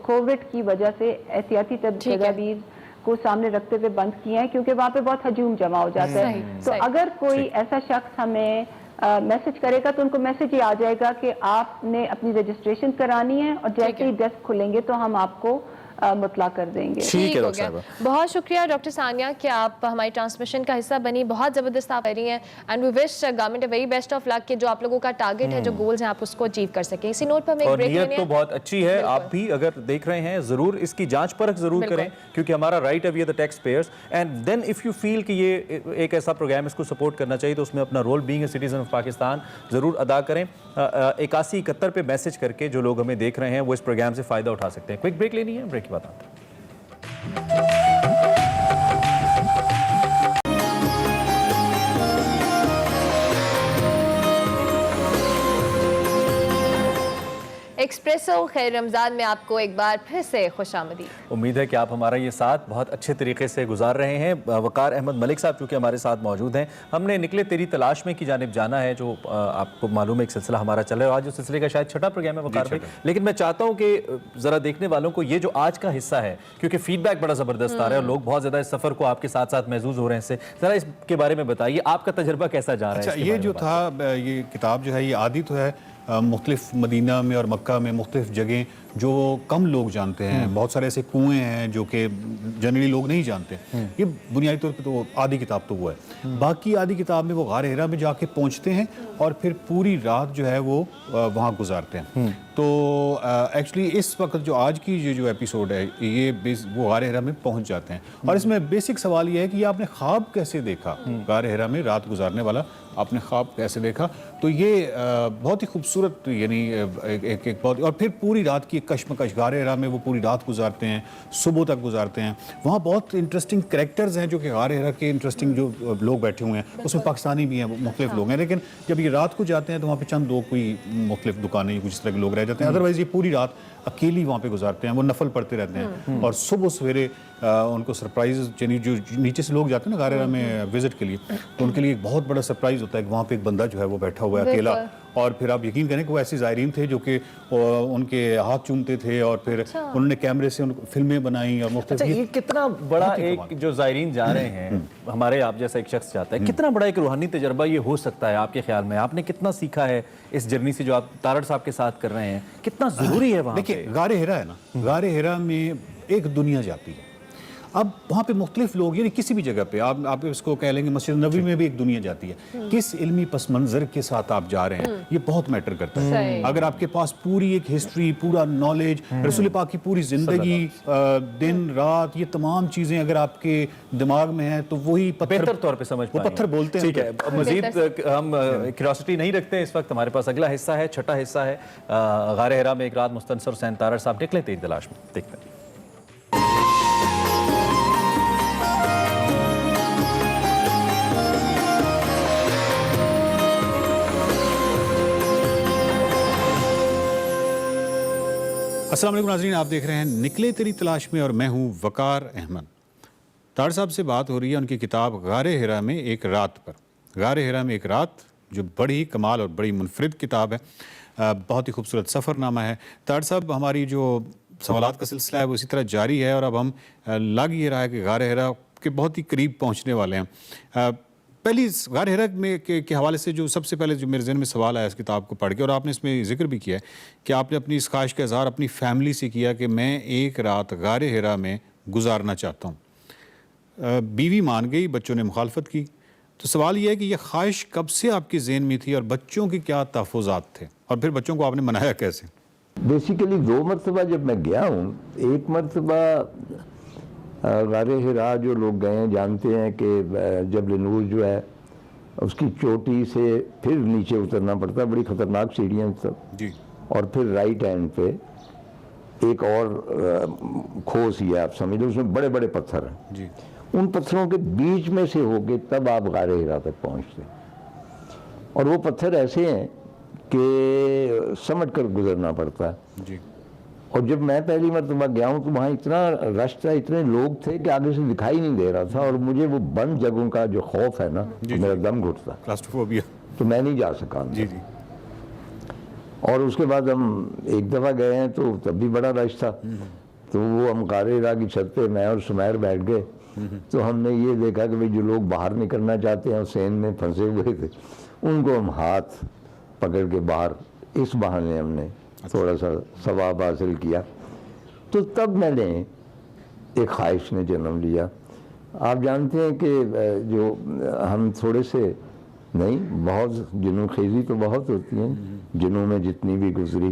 कोविड की वजह से एहतियाती तदबीर को सामने रखते हुए बंद किए हैं, क्योंकि वहाँ पे बहुत हजूम जमा हो जाता है। तो अगर कोई ऐसा शख्स हमें मैसेज करेगा तो उनको मैसेज ये आ जाएगा कि आपने अपनी रजिस्ट्रेशन करानी है, और जैसे ही डेस्क खुलेंगे तो हम आपको مطلع کر دیں گے. ٹھیک ہے ہو ڈاکٹر گیا. صاحبہ. بہت شکریہ ڈاکٹر ثانیہ کہ آپ ہماری ٹرانسمیشن کا حصہ بنی. بہت زبردست آپ کر رہی ہیں and we wish government a very best of luck کہ جو آپ لوگوں کا ٹارگیٹ ہے, جو گولز ہیں, آپ اس کو اچیو کر سکیں. اسی نوٹ پر ہمیں ایک اور بریک نیت لینے تو ہیں. بہت اچھی ہے. آپ بھی اگر دیکھ رہے ہیں ضرور اس کی جانچ پرکھ ضرور کریں, کیونکہ ہمارا رائٹ ہے, we are the taxpayers. And then if you feel کہ یہ ایک ایسا پروگرام اس کو سپورٹ کرنا چاہیے تو اس میں اپنا role being a citizen of Pakistan ضرور ادا کریں. 8171 پہ میسج کر کے جو لوگ ہمیں دیکھ رہے ہیں وہ اس پروگرام سے فائدہ اٹھا سکتے ہیں. کوئک بریک لینی ہے, بریک کے بعد آتے ہیں. ایکسپریسو خیر رمضان میں آپ کو ایک بار پھر سے خوش آمدید. امید ہے کہ آپ ہمارا یہ ساتھ بہت اچھے طریقے سے گزار رہے ہیں. وقار احمد ملک صاحب چونکہ ہمارے ساتھ موجود ہیں, ہم نے نکلے تیری تلاش میں کی جانب جانا ہے, جو آپ کو معلوم ہے ایک سلسلہ ہمارا چل رہا ہے. آج اس سلسلے کا شاید چھٹا پروگرام ہے وقار بھائی, لیکن میں چاہتا ہوں کہ ذرا دیکھنے والوں کو یہ جو آج کا حصہ ہے, کیونکہ فیڈ بیک بڑا زبردست آ رہا ہے اور لوگ بہت زیادہ اس سفر کو آپ کے ساتھ ساتھ محظوظ ہو رہے ہیں, اس سے ذرا اس کے بارے میں بتائیے آپ کا تجربہ کیسا جا رہا ہے. یہ جو تھا, یہ کتاب جو ہے یہ عادی تو ہے مختلف مدینہ میں اور مکہ میں مختلف جگہیں جو کم لوگ جانتے ہیں, بہت سارے ایسے کنویں ہیں جو کہ جنرلی لوگ نہیں جانتے. یہ بنیادی طور پہ تو آدھی کتاب تو وہ ہے. باقی آدھی کتاب میں وہ غار حرا میں جا کے پہنچتے ہیں اور پھر پوری رات جو ہے وہ وہاں گزارتے ہیں. تو ایکچولی اس وقت جو آج کی یہ جو ایپیسوڈ ہے یہ وہ غار حرا میں پہنچ جاتے ہیں, اور اس میں بیسک سوال یہ ہے کہ یہ آپ نے خواب کیسے دیکھا, غار حرا میں رات گزارنے والا آپ نے خواب کیسے دیکھا. تو یہ بہت ہی خوبصورت, یعنی ایک بہت, اور پھر پوری رات کی کشمکش, غار حرا میں وہ پوری رات گزارتے ہیں, صبح تک گزارتے ہیں. وہاں بہت انٹرسٹنگ کریکٹرز ہیں جو کہ غار حرا کے انٹرسٹنگ جو لوگ بیٹھے ہوئے ہیں, اس میں پاکستانی بھی ہیں, مختلف لوگ ہیں, لیکن جب یہ رات کو جاتے ہیں تو وہاں پہ چند دو کوئی مختلف دکانیں کچھ اس طرح کے لوگ رہ جاتے ہیں. ادروائز یہ پوری رات اکیلی وہاں پہ گزارتے ہیں, وہ نفل پڑھتے رہتے ہیں, اور صبح سویرے ان کو سرپرائز, یعنی جو نیچے سے لوگ جاتے ہیں نا غار حرا میں وزٹ کے لیے, تو ان کے لیے ایک بہت بڑا سرپرائز ہوتا ہے کہ وہاں پہ ایک بندہ جو ہے وہ بیٹھا ہوا ہے اکیلا. اور پھر آپ یقین کریں کہ وہ ایسے زائرین تھے جو کہ ان کے ہاتھ چومتے تھے, اور پھر انہوں نے کیمرے سے فلمیں بنائیں اور مختلف. یہ کتنا بڑا ایک جو زائرین جا رہے ہیں, ہمارے آپ جیسا ایک شخص جاتا ہے, کتنا بڑا ایک روحانی تجربہ یہ ہو سکتا ہے آپ کے خیال میں؟ آپ نے کتنا سیکھا ہے اس جرنی سے جو آپ تارڑ صاحب کے ساتھ کر رہے ہیں, کتنا ضروری ہے وہاں؟ دیکھیں غار حرا ہے نا, غار حرا میں ایک دنیا جاتی ہے. اب وہاں پہ مختلف لوگ, یعنی کسی بھی جگہ پہ آپ اس کو کہہ لیں گے, مسجد نبوی میں بھی ایک دنیا جاتی ہے. کس علمی پس منظر کے ساتھ آپ جا رہے ہیں یہ بہت میٹر کرتا ہے. اگر آپ کے پاس پوری ایک ہسٹری, پورا نالج, رسول پاک کی پوری زندگی, دن رات, یہ تمام چیزیں اگر آپ کے دماغ میں ہیں تو وہی بہتر طور پہ سمجھ پائیں, وہ پتھر بولتے ہیں. ٹھیک ہے, مزید ہم کیوریوسٹی نہیں رکھتے اس وقت, ہمارے پاس اگلا حصہ ہے, چھٹا حصہ ہے غار حرا میں ایک رات مستنصر حسین تارڑ صاحب نکلے تیری تلاش میں. دیکھتے ہیں. السلام علیکم ناظرین, آپ دیکھ رہے ہیں نکلے تیری تلاش میں, اور میں ہوں وقار احمد. تارڑ صاحب سے بات ہو رہی ہے ان کی کتاب غار حرا میں ایک رات پر. غار حرا میں ایک رات جو بڑی کمال اور بڑی منفرد کتاب ہے, بہت ہی خوبصورت سفر نامہ ہے. تارڑ صاحب, ہماری جو سوالات کا سلسلہ ہے وہ اسی طرح جاری ہے, اور اب ہم لگ یہ رہا ہے کہ غار حرا کے بہت ہی قریب پہنچنے والے ہیں. پہلی غار حرا میں کے حوالے سے جو سب سے پہلے جو میرے ذہن میں سوال آیا اس کتاب کو پڑھ کے, اور آپ نے اس میں ذکر بھی کیا ہے کہ آپ نے اپنی اس خواہش کا اظہار اپنی فیملی سے کیا کہ میں ایک رات غار حرا میں گزارنا چاہتا ہوں. بیوی مان گئی, بچوں نے مخالفت کی. تو سوال یہ ہے کہ یہ خواہش کب سے آپ کے ذہن میں تھی, اور بچوں کے کیا تحفظات تھے, اور پھر بچوں کو آپ نے منایا کیسے؟ بیسیکلی 2 مرتبہ جب میں گیا ہوں, ایک مرتبہ غار حرا جو لوگ گئے ہیں جانتے ہیں کہ جبل نور جو ہے اس کی چوٹی سے پھر نیچے اترنا پڑتا ہے, بڑی خطرناک سیڑھیاں سب, جی. اور پھر رائٹ ہینڈ پہ ایک اور کھو سی ہے, آپ سمجھ لو, اس میں بڑے بڑے پتھر ہیں. جی. ان پتھروں کے بیچ میں سے ہو کے تب آپ غار حرا تک پہنچتے, اور وہ پتھر ایسے ہیں کہ سمجھ کر گزرنا پڑتا ہے. جی. اور جب میں پہلی مرتبہ گیا ہوں تو وہاں اتنا رش تھا, اتنے لوگ تھے کہ آگے سے دکھائی نہیں دے رہا تھا, اور مجھے وہ بند جگہوں کا جو خوف ہے نا, میرا دم گھٹتا, کلاسٹروفوبیا, تو میں نہیں جا سکا. جی جی. اور اس کے بعد ہم ایک دفعہ گئے ہیں تو تب بھی بڑا رش تھا, تو وہ ہم غار حرا کی چھت پہ میں اور سمیر بیٹھ گئے, تو ہم نے یہ دیکھا کہ جو لوگ باہر نکلنا چاہتے ہیں سین میں پھنسے ہوئے تھے, ان کو ہم ہاتھ پکڑ کے باہر, اس بہانے ہم نے تھوڑا سا ثواب حاصل کیا. تو تب میں نے ایک خواہش نے جنم لیا. آپ جانتے ہیں کہ جو ہم تھوڑے سے نہیں، بہت جنون خیزی تو بہت ہوتی ہیں جنوں میں جتنی بھی گزری،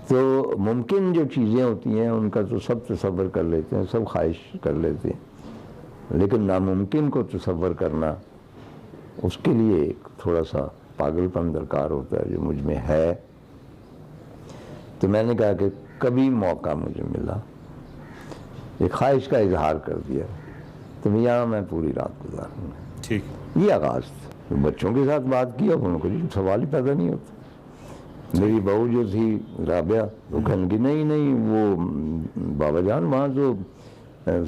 تو ممکن جو چیزیں ہوتی ہیں ان کا تو سب تصور کر لیتے ہیں، سب خواہش کر لیتے ہیں، لیکن ناممکن کو تصور کرنا اس کے لیے ایک تھوڑا سا پاگل پن درکار ہوتا ہے، جو مجھ میں ہے. تو میں نے کہا کہ کبھی موقع مجھے ملا، ایک خواہش کا اظہار کر دیا، تو یہاں میں پوری رات گزاروں گا. ٹھیک. یہ آغاز تھا. بچوں کے ساتھ بات کیا، ان کو سوال ہی پیدا نہیں ہوتا. میری بہو جو تھی رابعہ، وہ کہنے کی نہیں وہ بابا جان وہاں تو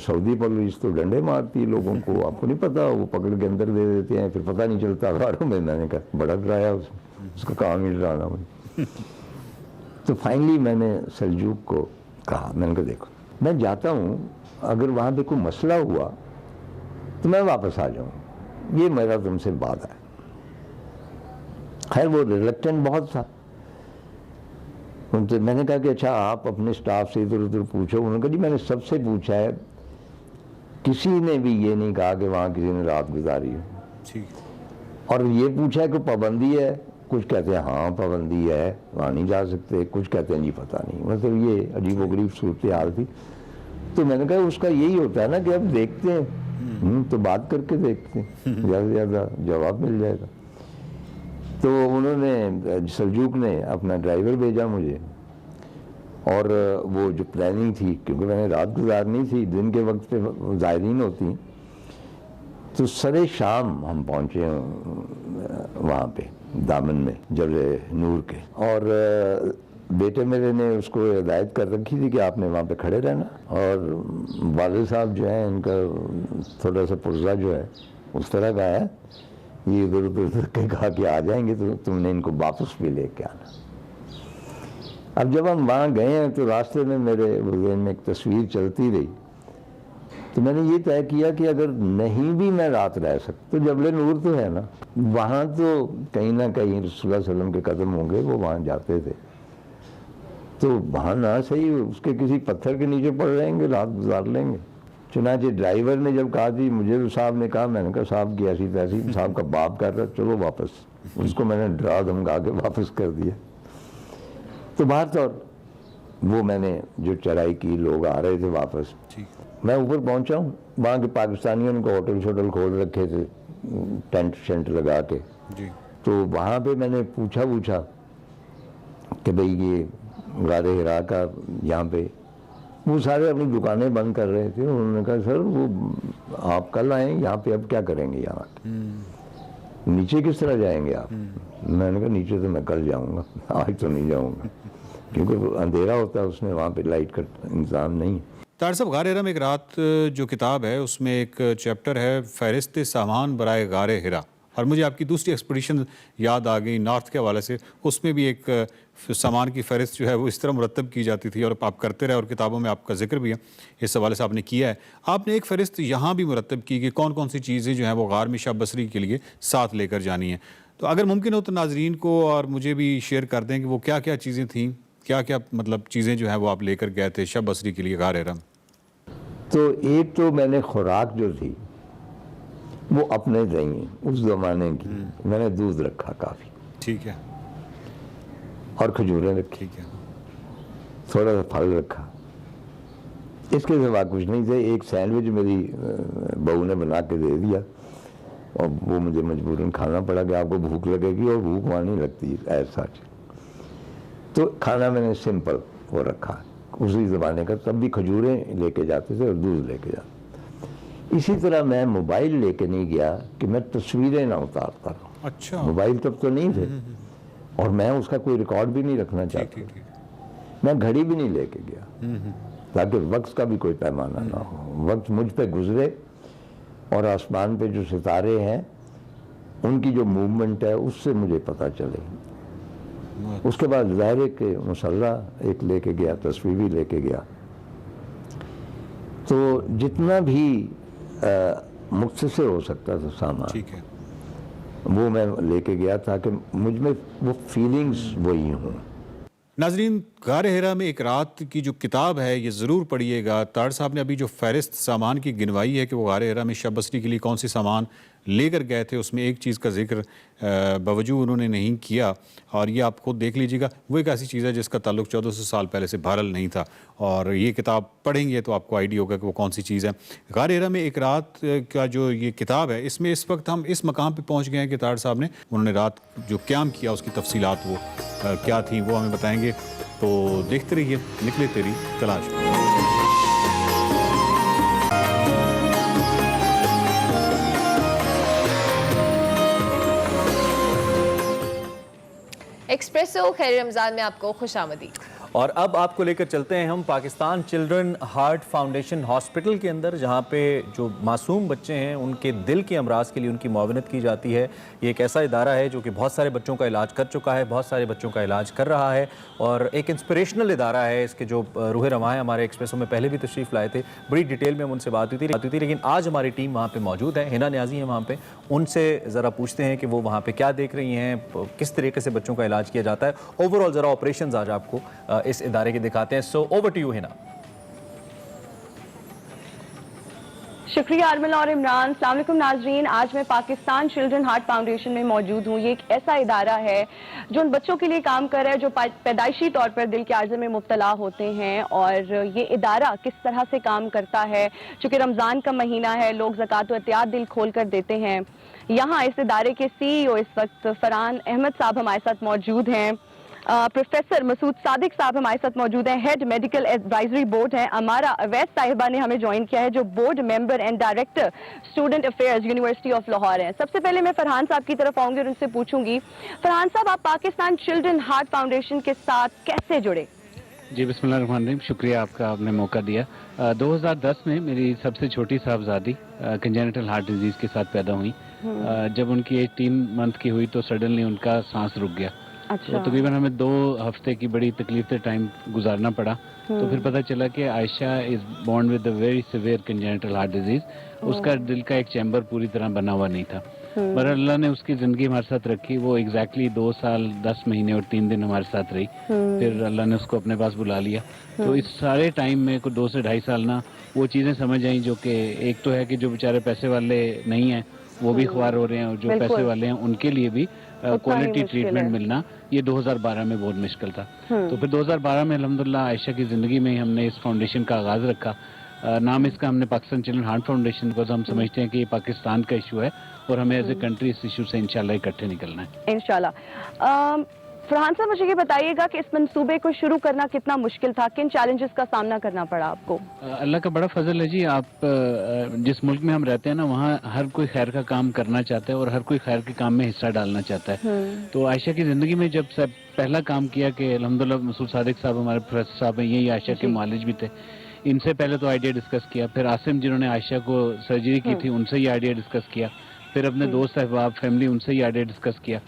سعودی پولیس تو ڈنڈے مارتی ہے لوگوں کو، آپ کو نہیں پتا، وہ پکڑ کے اندر دے دیتے ہیں، پھر پتہ نہیں چلتا اخباروں میں. میں نے کہا بڑا ڈرایا اس کا کام ہی ڈرانا مجھے. تو فائنلی میں نے سلجوق کو کہا، میں نے کہا دیکھو میں جاتا ہوں، اگر وہاں پہ کوئی مسئلہ ہوا تو میں واپس آ جاؤں، یہ میرا تم سے وعدہ ہے. خیر وہ ریلیکٹنٹ بہت تھا. میں نے کہا کہ اچھا آپ اپنے سٹاف سے ادھر ادھر پوچھو. انہوں نے کہا جی میں نے سب سے پوچھا ہے، کسی نے بھی یہ نہیں کہا کہ وہاں کسی نے رات گزاری ہے. اور یہ پوچھا ہے کہ پابندی ہے، کچھ کہتے ہیں ہاں پابندی ہے وہاں نہیں جا سکتے، کچھ کہتے ہیں جی پتہ نہیں. مطلب یہ عجیب و غریب صورتحال تھی. تو میں نے کہا اس کا یہی ہوتا ہے نا کہ اب دیکھتے ہیں تو بات کر کے دیکھتے ہیں، زیادہ سے زیادہ جواب مل جائے گا. تو انہوں نے سلجوق نے اپنا ڈرائیور بھیجا مجھے، اور وہ جو پلاننگ تھی، کیونکہ میں نے رات گزارنی تھی، دن کے وقت پہ زائرین ہوتی ہیں، تو سرے شام ہم پہنچے وہاں پہ دامن میں جبل نور کے. اور بیٹے میرے نے اس کو ہدایت کر رکھی تھی کہ آپ نے وہاں پہ کھڑے رہنا، اور والد صاحب جو ہیں ان کا تھوڑا سا پرزہ جو ہے اس طرح کا ہے، یہ ادھر ادھر کے کہا کہ آ جائیں گے تو تم نے ان کو واپس بھی لے کے آنا. اب جب ہم وہاں گئے ہیں تو راستے میں میرے ذہن میں ایک تصویر چلتی رہی. تو میں نے یہ طے کیا کہ اگر نہیں بھی میں رات رہ سکتا تو جبل نور تو ہے نا، وہاں تو کہیں نہ کہیں رسول اللہ صلی اللہ علیہ وسلم کے قدم ہوں گے، وہ وہاں جاتے تھے، تو وہاں نہ صحیح اس کے کسی پتھر کے نیچے پڑ رہیں گے، رات گزار لیں گے. چنانچہ ڈرائیور نے جب کہا تھی مجھے تو صاحب نے کہا، میں نے کہا صاحب کی ایسی تیسی، صاحب کا باپ کر رہا چلو واپس. اس کو میں نے ڈرا دھمکا کے واپس کر دیا. تو باہر طور وہ میں نے جو چڑھائی کی، لوگ آ رہے تھے واپس، میں اوپر پہنچا ہوں، وہاں کے پاکستانیوں نے ہوٹل شوٹل کھول رکھے تھے ٹینٹ شینٹ لگا کے. تو وہاں پہ میں نے پوچھا کہ بھئی یہ غار حرا کا یہاں پہ، وہ سارے اپنی دکانیں بند کر رہے تھے. انہوں نے کہا سر وہ آپ کل آئیں یہاں پہ، اب کیا کریں گے یہاں نیچے کس طرح جائیں گے آپ؟ میں نے کہا نیچے تو میں کل جاؤں گا، آج تو نہیں جاؤں گا، کیونکہ اندھیرا ہوتا ہے اس میں، وہاں پہ لائٹ کا انتظام نہیں. طاہر صاحب، غار ہرا میں ایک رات جو کتاب ہے اس میں ایک چیپٹر ہے فہرست سامان برائے غار ہرا، اور مجھے آپ کی دوسری ایکسپیڈیشن یاد آ گئی نارتھ کے حوالے سے. اس میں بھی ایک سامان کی فہرست جو ہے وہ اس طرح مرتب کی جاتی تھی، اور آپ کرتے رہے، اور کتابوں میں آپ کا ذکر بھی ہے، اس حوالے سے آپ نے کیا ہے. آپ نے ایک فہرست یہاں بھی مرتب کی کہ کون کون سی چیزیں جو ہیں وہ غار میں شاہ بصری کے لیے ساتھ لے کر جانی ہیں. تو اگر ممکن ہو تو ناظرین کو اور مجھے بھی شیئر کر دیں کہ وہ کیا کیا چیزیں تھیں، کیا کیا مطلب چیزیں جو ہیں وہ آپ لے کر گئے تھے شاہ بصری کے لیے غار ہرا. تو ایک تو میں نے خوراک جو تھی وہ اپنے دہی اس زمانے کی، میں نے دودھ رکھا کافی، ٹھیک ہے، اور کھجوریں رکھی، ٹھیک ہے، تھوڑا سا پھل رکھا. اس کے سوا کچھ نہیں تھے. ایک سینڈوچ میری بہو نے بنا کے دے دیا، اور وہ مجھے مجبوراً کھانا پڑا کہ آپ کو بھوک لگے گی، اور بھوک وہاں نہیں لگتی ایسا. تو کھانا میں نے سمپل وہ رکھا اسی زمانے کا، تب بھی کھجوریں لے کے جاتے تھے اور دودھ لے کے جاتے. اسی طرح میں موبائل لے کے نہیں گیا کہ میں تصویریں نہ اتارتا رہوں. اچھا، موبائل تب تو نہیں تھے، اور میں اس کا کوئی ریکارڈ بھی نہیں رکھنا چاہتا. میں گھڑی بھی نہیں لے کے گیا تاکہ وقت کا بھی کوئی پیمانہ نہ ہو. وقت مجھ پہ گزرے، اور آسمان پہ جو ستارے ہیں ان کی جو موومنٹ ہے اس سے مجھے پتہ چلے. اس کے بعد ظاہر ہے کہ مسلح ایک لے کے گیا، تصویر بھی لے کے گیا. تو جتنا بھی مختصر ہو سکتا تھا سامان، ٹھیک ہے، وہ میں لے کے گیا تاکہ مجھ میں وہ فیلنگز وہی ہوں. नाजरीन, गार हिरा में एक रात की जो किताब है ये ज़रूर पढ़िएगा। ताड़ साहब ने अभी जो फहरिस्त सामान की गिनवाई है कि वो गार हिरा में शब बसरी के लिए कौन सी सामान लेकर गए थे, उसमें एक चीज़ का जिक्र बावजूद उन्होंने नहीं किया, और ये आप खुद देख लीजिएगा। वो एक ऐसी चीज़ है जिसका ताल्लुक 1400 साल पहले से बहरहाल नहीं था, और ये किताब पढ़ेंगे तो आपको आइडिया होगा कि वो कौन सी चीज़ है। गार हिरा में एक रात का जो ये किताब है, इसमें इस वक्त हम इस मकाम पर पहुँच गए हैं कि ताड़ साहब ने उन्होंने रात जो क़याम किया उसकी तफसीलात वो क्या थी वो हमें बताएंगे। तो देखते रहिए निकले तेरी तलाश में। एक्सप्रेसो खैर रमज़ान में आपको खुशामदीद। और अब आपको लेकर चलते हैं हम Pakistan children heart foundation hospital के अंदर, जहां पे जो मासूम बच्चे हैं उनके दिल के अमराज के लिए उनकी मुआवनत की जाती है। ये एक ऐसा इदारा है जो कि बहुत सारे बच्चों का इलाज कर चुका है, बहुत सारे बच्चों का इलाज कर रहा है, और एक इंस्पिरेशनल इदारा है। इसके जो रूह रवां हैं हमारे एक्सप्रेसो में पहले भी तशरीफ़ लाए थे, बड़ी डिटेल में हम उनसे बात हुई थी, लेकिन आज हमारी टीम वहाँ पर मौजूद है, हिना न्याजी हैं वहाँ पर। उनसे ज़रा पूछते हैं कि वो वहाँ पर क्या देख रही हैं, किस तरीके से बच्चों का इलाज किया जाता है, ओवरऑल ज़रा ऑपरेशन आज आपको इस इदारे के दिखाते हैं। So over to you Hina. शुक्रिया अरमल और इमरान। अस्सलाम वालेकुम नाजरीन, आज मैं पाकिस्तान चिल्ड्रन हार्ट फाउंडेशन में मौजूद हूँ। ये एक ऐसा इदारा है जो उन बच्चों के लिए काम कर रहा है जो पैदाइशी तौर पर दिल के आर्ज़े में मुब्तला होते हैं। और ये इदारा किस तरह से काम करता है, चूँकि रमज़ान का महीना है, लोग ज़कात व एहतियात दिल खोल कर देते हैं। यहाँ इस इदारे के CEO इस वक्त फरहान अहमद साहब हमारे साथ मौजूद हैं, प्रोफेसर मसूद सादिक साहब हमारे साथ मौजूद हैं, हेड मेडिकल एडवाइजरी बोर्ड हैं, अमारा अवैस साहिबा ने हमें ज्वाइन किया है जो board member and director student affairs university of Lahore हैं। सबसे पहले मैं फरहान साहब की तरफ आऊंगी और उनसे पूछूंगी, फरहान साहब आप पाकिस्तान चिल्ड्रन हार्ट फाउंडेशन के साथ कैसे जुड़े? जी बिस्मिल्लाहिर्रहमानिर्रहीम, शुक्रिया आपका, आपने मौका दिया। 2010 में मेरी सबसे छोटी साहबजादी कंजेनिटल हार्ट डिजीज़ के साथ पैदा हुई। जब उनकी एज 3 मंथ की हुई तो सडनली उनका सांस रुक गया। अच्छा। तो तकरीबन हमें 2 हफ्ते की बड़ी तकलीफ से टाइम गुजारना पड़ा। तो फिर पता चला कि Ayesha is born with a very severe congenital heart disease. उसका दिल का एक चैम्बर पूरी तरह बना हुआ नहीं था, पर अल्लाह ने उसकी ज़िंदगी हमारे साथ रखी। वो एग्जैक्टली 2 साल 10 महीने और 3 दिन हमारे साथ रही। फिर अल्लाह ने उसको अपने पास बुला लिया। तो इस सारे टाइम में को 2 से ढाई साल ना वो चीज़ें समझ आई जो कि एक तो है कि जो बेचारे पैसे वाले नहीं हैं वो भी ख्वार हो रहे हैं, और जो पैसे वाले हैं उनके लिए भी क्वालिटी ट्रीटमेंट मिलना ये 2012 में बहुत मुश्किल था। तो फिर 2012 में अल्हम्दुलिल्लाह आयशा की ज़िंदगी में हमने इस फाउंडेशन का आगाज़ रखा। नाम इसका हमने Pakistan children heart foundation, because हम समझते हैं कि ये पाकिस्तान का इशू है और हमें एज ए कंट्री इस इशू से इंशाल्लाह इकट्ठे निकलना है इंशाल्लाह। फरहान साहब मुझे ये बताइएगा कि इस मंसूबे को शुरू करना कितना मुश्किल था, किन चैलेंजेस का सामना करना पड़ा आपको? अल्लाह का बड़ा फजल है जी। आप जिस मुल्क में हम रहते हैं ना, वहाँ हर कोई खैर का काम करना चाहता है और हर कोई खैर के काम में हिस्सा डालना चाहता है। तो आयशा की ज़िंदगी में जब सब पहला काम किया कि अल्हम्दुलिल्लाह मसूद सादिक साहब हमारे प्रोफेसर साहब हैं, यही आयशा के मालिज भी थे, इनसे पहले तो आइडिया डिस्कस किया। फिर आसिम जिन्होंने आयशा को सर्जरी की थी उनसे ही आइडिया डिस्कस किया। फिर अपने दोस्त अहबाब फैमिली उनसे ही आइडिया डिस्कस किया।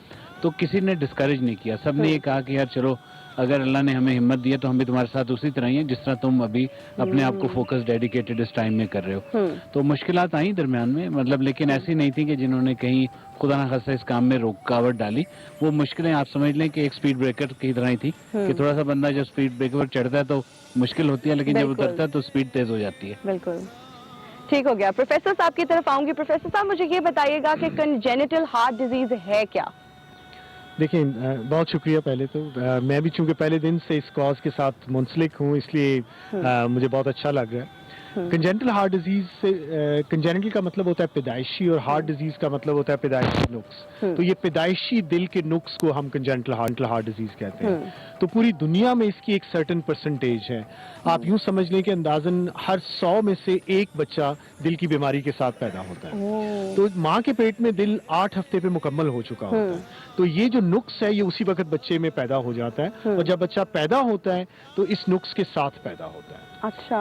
तो किसी ने डिस्करेज नहीं किया, सब ने ये कहा कि यार चलो अगर अल्लाह ने हमें हिम्मत दिया तो हम भी तुम्हारे साथ उसी तरह ही हैं जिस तरह तुम अभी अपने आप को फोकस डेडिकेटेड इस टाइम में कर रहे हो। तो मुश्किलात आई दरमियान में, मतलब लेकिन ऐसी नहीं थी कि जिन्होंने कहीं खुदा ना खास्ता इस काम में रुकावट डाली। वो मुश्किलें आप समझ लें कि एक स्पीड ब्रेकर की तरह ही थी कि थोड़ा सा बंदा जब स्पीड ब्रेकर पर चढ़ता है तो मुश्किल होती है, लेकिन जब उतरता है तो स्पीड तेज हो जाती है। बिल्कुल ठीक हो गया। प्रोफेसर साहब की तरफ आऊंगी। प्रोफेसर साहब मुझे ये बताइएगा कि कंजेनिटल हार्ट डिजीज है क्या? देखिए बहुत शुक्रिया। पहले तो मैं भी चूंकि पहले दिन से इस कॉज के साथ मुंसलिक हूँ, इसलिए मुझे बहुत अच्छा लग रहा है। कंजेनिटल हार्ट डिजीज से कंजेनिटल का मतलब होता है पैदाइशी और हार्ट डिजीज का मतलब होता है पैदाइशी नुक्स। तो ये पैदाइशी दिल के नुक्स को हम कंजेनिटल हार्ट डिजीज कहते हैं। तो पूरी दुनिया में इसकी एक सर्टेन परसेंटेज है। आप यूं समझ लें कि अंदाजन हर 100 में से 1 बच्चा दिल की बीमारी के साथ पैदा होता है। तो माँ के पेट में दिल 8 हफ्ते पे मुकम्मल हो चुका होता है। तो ये जो नुक्स है ये उसी वक्त बच्चे में पैदा हो जाता है, और जब बच्चा पैदा होता है तो इस नुक्स के साथ पैदा होता है। अच्छा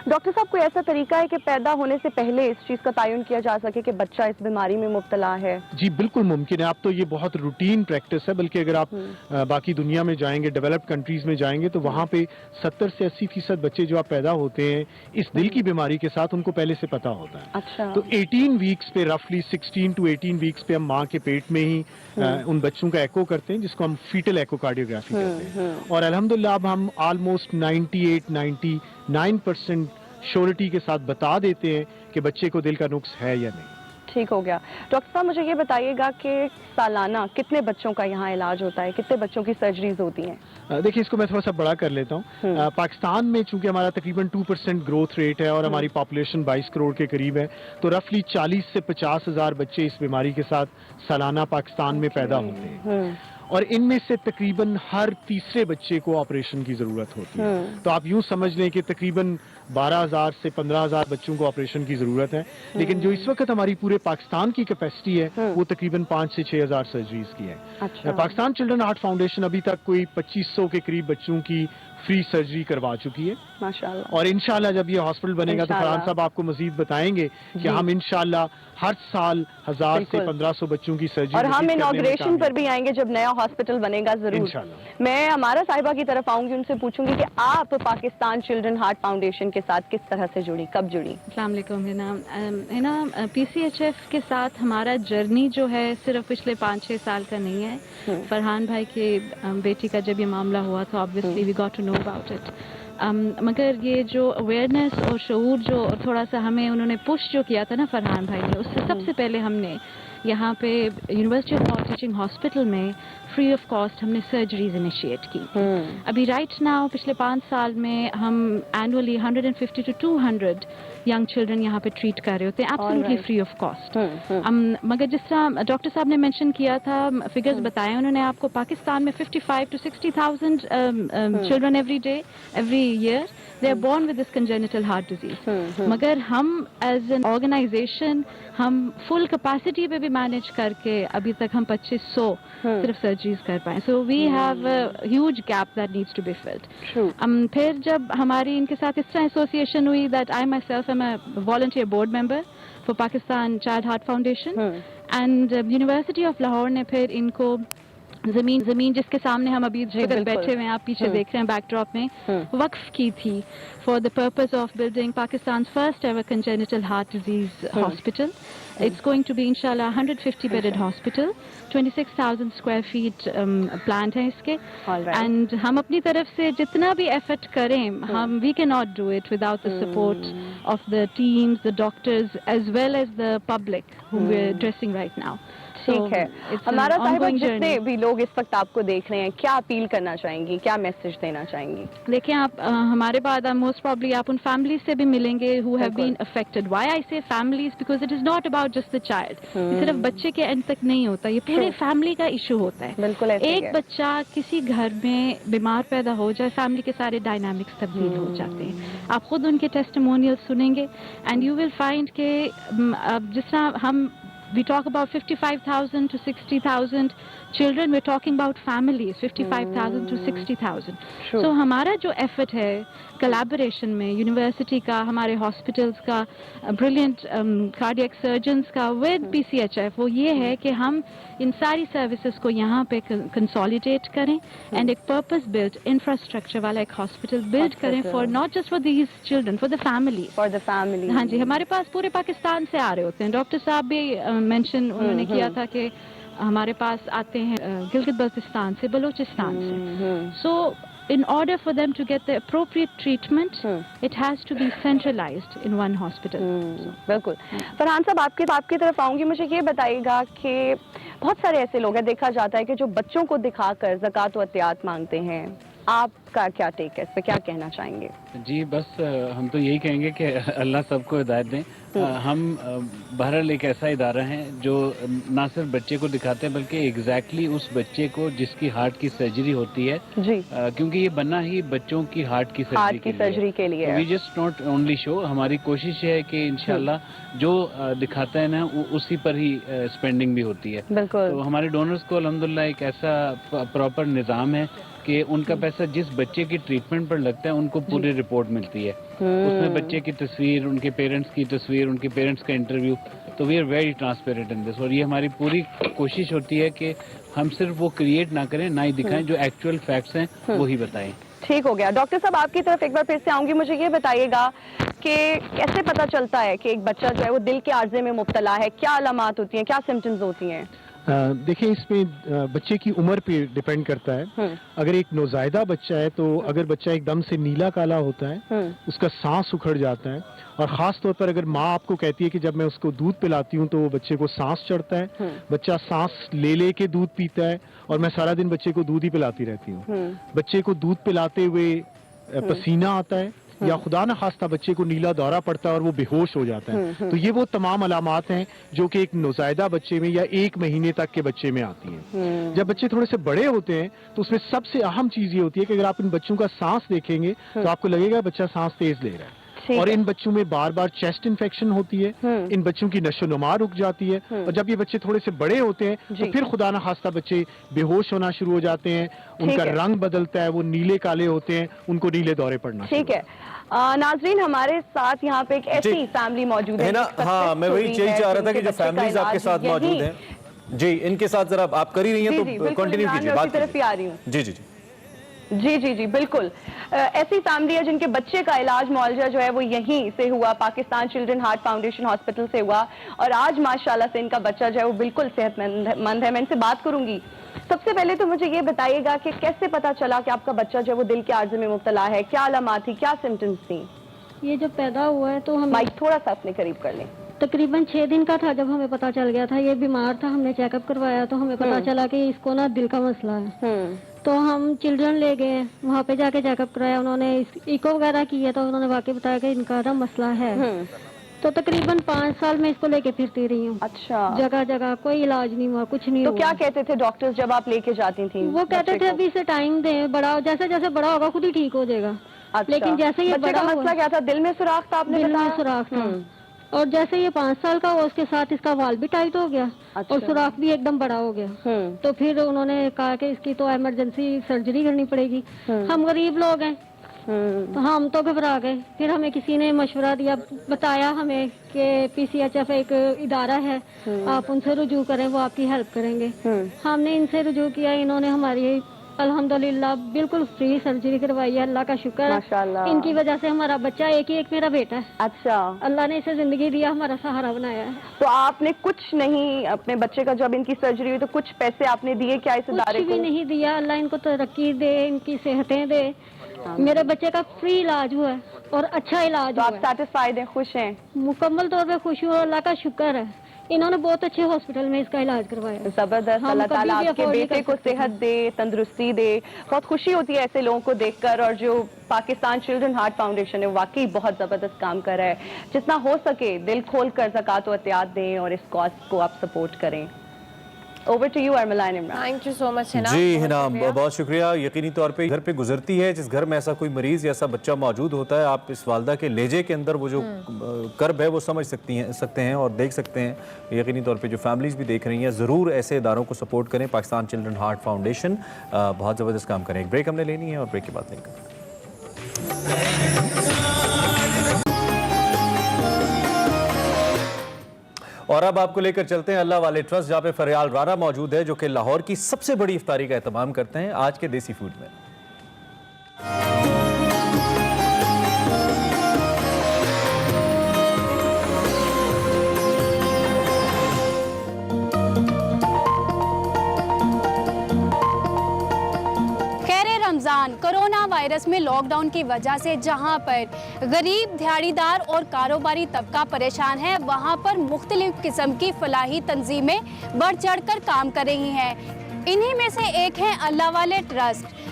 डॉक्टर साहब, कोई ऐसा तरीका है कि पैदा होने से पहले इस चीज का तयन किया जा सके कि बच्चा इस बीमारी में मुब्तला है? जी बिल्कुल मुमकिन है। अब तो ये बहुत रूटीन प्रैक्टिस है, बल्कि अगर आप बाकी दुनिया में जाएंगे, डेवलप्ड कंट्रीज में जाएंगे, तो वहाँ पे 70 से 80% बच्चे जो आप पैदा होते हैं इस दिल की बीमारी के साथ, उनको पहले से पता होता है। अच्छा। तो 18 वीक्स पे, रफली 16 टू 18 वीक्स पे हम माँ के पेट में ही उन बच्चों का एको करते हैं, जिसको हम फीटल एकोकार्डियोग्राफी कहते हैं। और अल्हम्दुलिल्लाह अब हम ऑलमोस्ट 98-99% श्योरिटी के साथ बता देते हैं कि बच्चे को दिल का नुक्स है या नहीं। ठीक हो गया। डॉक्टर साहब मुझे ये बताइएगा कि सालाना कितने बच्चों का यहाँ इलाज होता है, कितने बच्चों की सर्जरीज होती हैं? देखिए, इसको मैं थोड़ा सा बड़ा कर लेता हूँ। पाकिस्तान में चूंकि हमारा तकरीबन 2% ग्रोथ रेट है और हमारी पॉपुलेशन 22 करोड़ के करीब है, तो रफली 40 से 50 हजार बच्चे इस बीमारी के साथ सालाना पाकिस्तान में पैदा होते हैं। और इनमें से तकरीबन हर तीसरे बच्चे को ऑपरेशन की जरूरत होती है। तो आप यूं समझ लें कि तकरीबन 12,000 से 15,000 बच्चों को ऑपरेशन की जरूरत है। लेकिन जो इस वक्त हमारी पूरे पाकिस्तान की कैपेसिटी है वो तकरीबन 5 से 6,000 सर्जरीज की है। अच्छा। पाकिस्तान चिल्ड्रन हार्ट फाउंडेशन अभी तक कोई 2500 के करीब बच्चों की फ्री सर्जरी करवा चुकी है माशाल्लाह। और इंशाल्लाह जब ये हॉस्पिटल बनेगा तो फरहान साहब आपको मजीद बताएंगे कि हम इंशाल्लाह हर साल 1000 से 1500 बच्चों की सर्जरी, और हम इनॉग्रेशन पर भी आएंगे जब नया हॉस्पिटल बनेगा जरूर। इंशाल्लाह। मैं हमारा साहिबा की तरफ आऊंगी, उनसे पूछूंगी कि आप पाकिस्तान चिल्ड्रन हार्ट फाउंडेशन के साथ किस तरह से जुड़ी, कब जुड़ी? अस्सलाम वालेकुम। है ना PCHF के साथ हमारा जर्नी जो है सिर्फ पिछले 5-6 साल का नहीं है। फरहान भाई के बेटी का जब ये मामला हुआ तो obviously we got to know about it. मगर ये जो अवेयरनेस और शऊर जो थोड़ा सा हमें उन्होंने पुश जो किया था ना फरहान भाई ने, उससे सबसे पहले हमने यहाँ पे university of heart teaching hospital में फ्री ऑफ कॉस्ट हमने सर्जरीज इनिशिएट की। अभी राइट नाउ पिछले 5 साल में हम एनुअली 150 to 200 यंग चिल्ड्रन यहाँ पे ट्रीट कर रहे होते हैं एब्सोल्युटली फ्री ऑफ कॉस्ट। मगर जिस तरह डॉक्टर साहब ने मेंशन किया था, फिगर्स बताए उन्होंने आपको, पाकिस्तान में 55 to 60,000 children every day every year they are born with this congenital heart disease. मगर हम as an organization हम full capacity पे भी manage करके अभी तक हम 2500 सिर्फ सर्जरीज कर पाए। So we have a huge gap that needs to be filled. फिर जब हमारी इनके साथ इस तरह एसोसिएशन हुई that I myself am a volunteer board member for Pakistan Child Heart Foundation and University of Lahore ने फिर इनको जमीन जिसके सामने हम अभी बैठे हुए हैं, आप पीछे देख रहे हैं बैकड्रॉप में, वक्फ की थी for the purpose of building Pakistan first ever congenital heart disease hospital. It's going to be inshallah 150 bedded hospital, 26,000 square feet plant है इसके। And हम अपनी तरफ से जितना भी effort करें, हम we cannot do it without the support of the teams, the doctors as well as the public whom we're addressing right now. ठीक है। हमारा साहिबा जितने भी लोग इस वक्त आपको देख रहे हैं, क्या अपील करना चाहेंगी, क्या मैसेज देना चाहेंगी? देखिए, आप हमारे बाद मोस्ट प्रॉब्ली आप उन फैमिली से भी मिलेंगे who have been affected. Why I say families? Because it is not about just the child. सिर्फ बच्चे के एंड तक नहीं होता, ये पूरे फैमिली का इशू होता है। बिल्कुल एक बच्चा किसी घर में बीमार पैदा हो जाए, फैमिली के सारे डायनामिक्स तब्दील हो जाते हैं। आप खुद उनके टेस्टिमोनियल सुनेंगे एंड यू विल फाइंड के जिस तरह हम we talk about 55,000 to 60,000 children, we're talking about families 55,000 to 60,000. So हमारा जो effort है collaboration में यूनिवर्सिटी का, हमारे हॉस्पिटल्स का, brilliant cardiac surgeons का with PCHF, वो ये है कि हम इन सारी सर्विसेज को यहाँ पे कंसोलिडेट करें एंड एक पर्पस बिल्ट इंफ्रास्ट्रक्चर वाला एक हॉस्पिटल बिल्ड करें for not just for these children, for the family. हाँ जी, हमारे पास पूरे पाकिस्तान से आ रहे होते हैं। डॉक्टर साहब भी मेंशन उन्होंने किया था कि हमारे पास आते हैं गिलगित बल्तिस्तान से, बलूचिस्तान से। सो in order for them to get the appropriate treatment, it has to be centralized in one hospital. बिल्कुल। फरहान साहब आपकी तरफ आऊंगी, मुझे ये बताइएगा कि बहुत सारे ऐसे लोग हैं, देखा जाता है कि जो बच्चों को दिखाकर ज़कात व अतियात मांगते हैं, आपका क्या टेक है इस पे, क्या कहना चाहेंगे? जी बस हम तो यही कहेंगे कि अल्लाह सबको हिदायत दें। हम बहरहाल एक ऐसा इदारा है जो ना सिर्फ बच्चे को दिखाते हैं बल्कि एग्जैक्टली उस बच्चे को जिसकी हार्ट की सर्जरी होती है जी, क्योंकि ये बना ही बच्चों की हार्ट की सर्जरी के लिए। We just not only show, हमारी कोशिश है कि इंशाल्लाह जो दिखाता है ना उसी पर ही स्पेंडिंग भी होती है। तो हमारे डोनर्स को अल्हम्दुलिल्लाह एक ऐसा प्रॉपर निज़ाम है कि उनका पैसा जिस بچے کی ٹریٹمنٹ پر لگتا ہے ان کو پوری رپورٹ ملتی ہے، اس میں بچے کی تصویر، ان کے پیرنٹس کی تصویر، ان کے پیرنٹس کا انٹرویو. تو وی آر ویری ٹرانسپیرنٹ ان دس، اور یہ ہماری پوری کوشش ہوتی ہے کہ ہم صرف وہ کریٹ نہ کریں، نہ ہی دکھائیں، جو ایکچوئل فیکٹس ہیں وہی بتائیں. ٹھیک ہو گیا. ڈاکٹر صاحب آپ کی طرف ایک بار پھر سے آؤں گی. مجھے یہ بتائیے گا کہ کیسے پتہ چلتا ہے کہ ایک بچہ جو ہے وہ دل کے عارضے میں مبتلا ہے؟ کیا علامات ہوتی ہیں، کیا سمٹمز ہوتی ہیں؟ دیکھیں اس میں بچے کی عمر پہ ڈیپینڈ کرتا ہے. اگر ایک نوزائیدہ بچہ ہے تو اگر بچہ ایک دم سے نیلا کالا ہوتا ہے، اس کا سانس اکھڑ جاتا ہے، اور خاص طور پر اگر ماں آپ کو کہتی ہے کہ جب میں اس کو دودھ پلاتی ہوں تو وہ بچے کو سانس چڑھتا ہے، بچہ سانس لے کے دودھ پیتا ہے، اور میں سارا دن بچے کو دودھ ہی پلاتی رہتی ہوں، بچے کو دودھ پلاتے ہوئے پسینہ آتا ہے، یا خدا نہ خواستہ بچے کو نیلا دورہ پڑتا ہے اور وہ بے ہوش ہو جاتا ہے، تو یہ وہ تمام علامات ہیں جو کہ ایک نوزائیدہ بچے میں یا 1 مہینے تک کے بچے میں آتی ہیں. جب بچے تھوڑے سے بڑے ہوتے ہیں تو اس میں سب سے اہم چیز یہ ہوتی ہے کہ اگر آپ ان بچوں کا سانس دیکھیں گے تو آپ کو لگے گا بچہ سانس تیز لے رہا ہے، اور ان بچوں میں بار بار چیسٹ انفیکشن ہوتی ہے، ان بچوں کی نشو و نما رک جاتی ہے، اور جب یہ بچے تھوڑے سے بڑے ہوتے ہیں تو پھر خدا نہ خواستہ بچے بے ہوش ہونا شروع ہو جاتے ہیں، ان کا رنگ بدلتا ہے، وہ نیلے کالے ہوتے ہیں، ان کو نیلے دورے پڑنا. ٹھیک ہے ناظرین، ہمارے ساتھ یہاں پہ ایک ایسی فیملی موجود ہے. ہاں میں وہی چاہ رہا تھا کہ جو فیملیز آپ کے ساتھ موجود ہیں، جی ان کے ساتھ ذرا آپ کر ہی رہی ہیں تو کنٹینیو کیجیے بات. طرف ہی آ رہی ہوں. جی جی جی جی جی جی بالکل. ایسی فیملی ہے جن کے بچے کا علاج معالجہ جو ہے وہ یہیں سے ہوا، Pakistan children heart foundation hospital سے ہوا، اور آج ماشاءاللہ سے ان کا بچہ جو ہے وہ بالکل صحت مند ہے. میں ان سے بات کروں گی. سب سے پہلے تو مجھے یہ بتائیے گا کہ کیسے پتا چلا کہ آپ کا بچہ جو ہے وہ دل کے عارضے میں مبتلا ہے؟ کیا علامات تھی، کیا سمٹمز تھیں؟ یہ جب پیدا ہوا ہے تو ہم مائک تھوڑا سا اپنے قریب کر لیں. تقریباً 6 دن کا تھا جب ہمیں پتا چل گیا تھا. یہ بیمار تھا، ہم نے چیک اپ کروایا تو ہمیں پتا چلا کہ اس کو نا دل کا مسئلہ ہے. تو ہم چلڈرن لے گئے، وہاں پہ جا کے چیک اپ کرایا، انہوں نے ایکو وغیرہ کی ہے تو انہوں نے واقعی بتایا کہ ان کا نا مسئلہ ہے. تو تقریباً 5 سال میں اس کو لے کے پھرتی رہی ہوں. اچھا. جگہ جگہ کوئی علاج نہیں ہوا، کچھ نہیں تو ہوا. کیا کہتے تھے ڈاکٹرز جب آپ لے کے جاتی تھیں؟ وہ کہتے تھے ابھی سے ٹائم دیں، بڑا جیسے جیسے بڑا ہوگا خود ہی ٹھیک ہو جائے گا. لیکن جیسے یہ بچے کا مسئلہ کیا تھا؟ دل میں سوراخ تھا، آپ نے دل میں بتایا؟ سوراخ تھا، اور جیسے یہ 5 سال کا ہوا اس کے ساتھ اس کا وال بھی ٹائٹ ہو گیا اور سوراخ بھی ایک دم بڑا ہو گیا. تو پھر انہوں نے کہا کہ اس کی تو ایمرجنسی سرجری کرنی پڑے گی. ہم غریب لوگ ہیں تو ہم تو گھبرا گئے. پھر ہمیں کسی نے مشورہ دیا، بتایا ہمیں کہ PCHF ایک ادارہ ہے، آپ ان سے رجوع کریں، وہ آپ کی ہیلپ کریں گے. ہم نے ان سے رجوع کیا، انہوں نے ہماری الحمدللہ بالکل فری سرجری کروائی ہے. اللہ کا شکر ہے، ان کی وجہ سے ہمارا بچہ ایک میرا بیٹا ہے. اچھا. اللہ نے اسے زندگی دیا، ہمارا سہارا بنایا ہے. تو آپ نے کچھ نہیں اپنے بچے کا، جب ان کی سرجری ہوئی تو کچھ پیسے آپ نے دیے کیا اس ادارے کو؟ کچھ بھی نہیں دیا. اللہ ان کو ترقی دے، ان کی صحتیں دے. میرے بچے کا فری علاج ہوا ہے اور اچھا علاج. تو آپ سیٹسفائیڈ ہیں، خوش ہیں؟ مکمل طور پہ خوش ہوں، اللہ کا شکر ہے. انہوں نے بہت اچھے ہاسپٹل میں اس کا علاج کروایا. زبردست. اللہ تعالیٰ آپ کے بیٹے کو صحت دے، تندرستی دے. بہت خوشی ہوتی ہے ایسے لوگوں کو دیکھ کر، اور جو پاکستان چلڈرن ہارٹ فاؤنڈیشن ہے واقعی بہت زبردست کام کر رہا ہے. جتنا ہو سکے دل کھول کر زکوٰۃ و عطیات دیں اور اس کاز کو آپ سپورٹ کریں. اوور ٹو یو ارملائن Imran. Thank you so much Hina. Ji ہنا بہت شکریہ. یقینی طور پہ گھر پہ گزرتی ہے، جس گھر میں ایسا کوئی مریض یا ایسا بچہ موجود ہوتا ہے، آپ اس والدہ کے لہجے کے اندر وہ جو کرب ہے وہ سمجھ سکتے ہیں اور دیکھ سکتے ہیں. یقینی طور پہ جو فیملیز بھی دیکھ رہی ہیں ضرور ایسے اداروں کو سپورٹ کریں. پاکستان چلڈرن ہارٹ فاؤنڈیشن بہت زبردست کام کریں. ایک بریک ہم نے لینی ہے اور بریک کے بعد نہیں کریں. اور اب آپ کو لے کر چلتے ہیں اللہ والے ٹرسٹ، جہاں پہ فریال رانا موجود ہے جو کہ لاہور کی سب سے بڑی افطاری کا اہتمام کرتے ہیں آج کے دیسی فوڈ میں. کرونا وائرس میں لاک ڈاؤن کی وجہ سے جہاں پر غریب دھاڑی دار اور کاروباری طبقہ پریشان ہے، وہاں پر مختلف قسم کی فلاحی تنظیمیں بڑھ چڑھ کر کام کر رہی ہیں. انہی میں سے ایک ہے اللہ والے ٹرسٹ.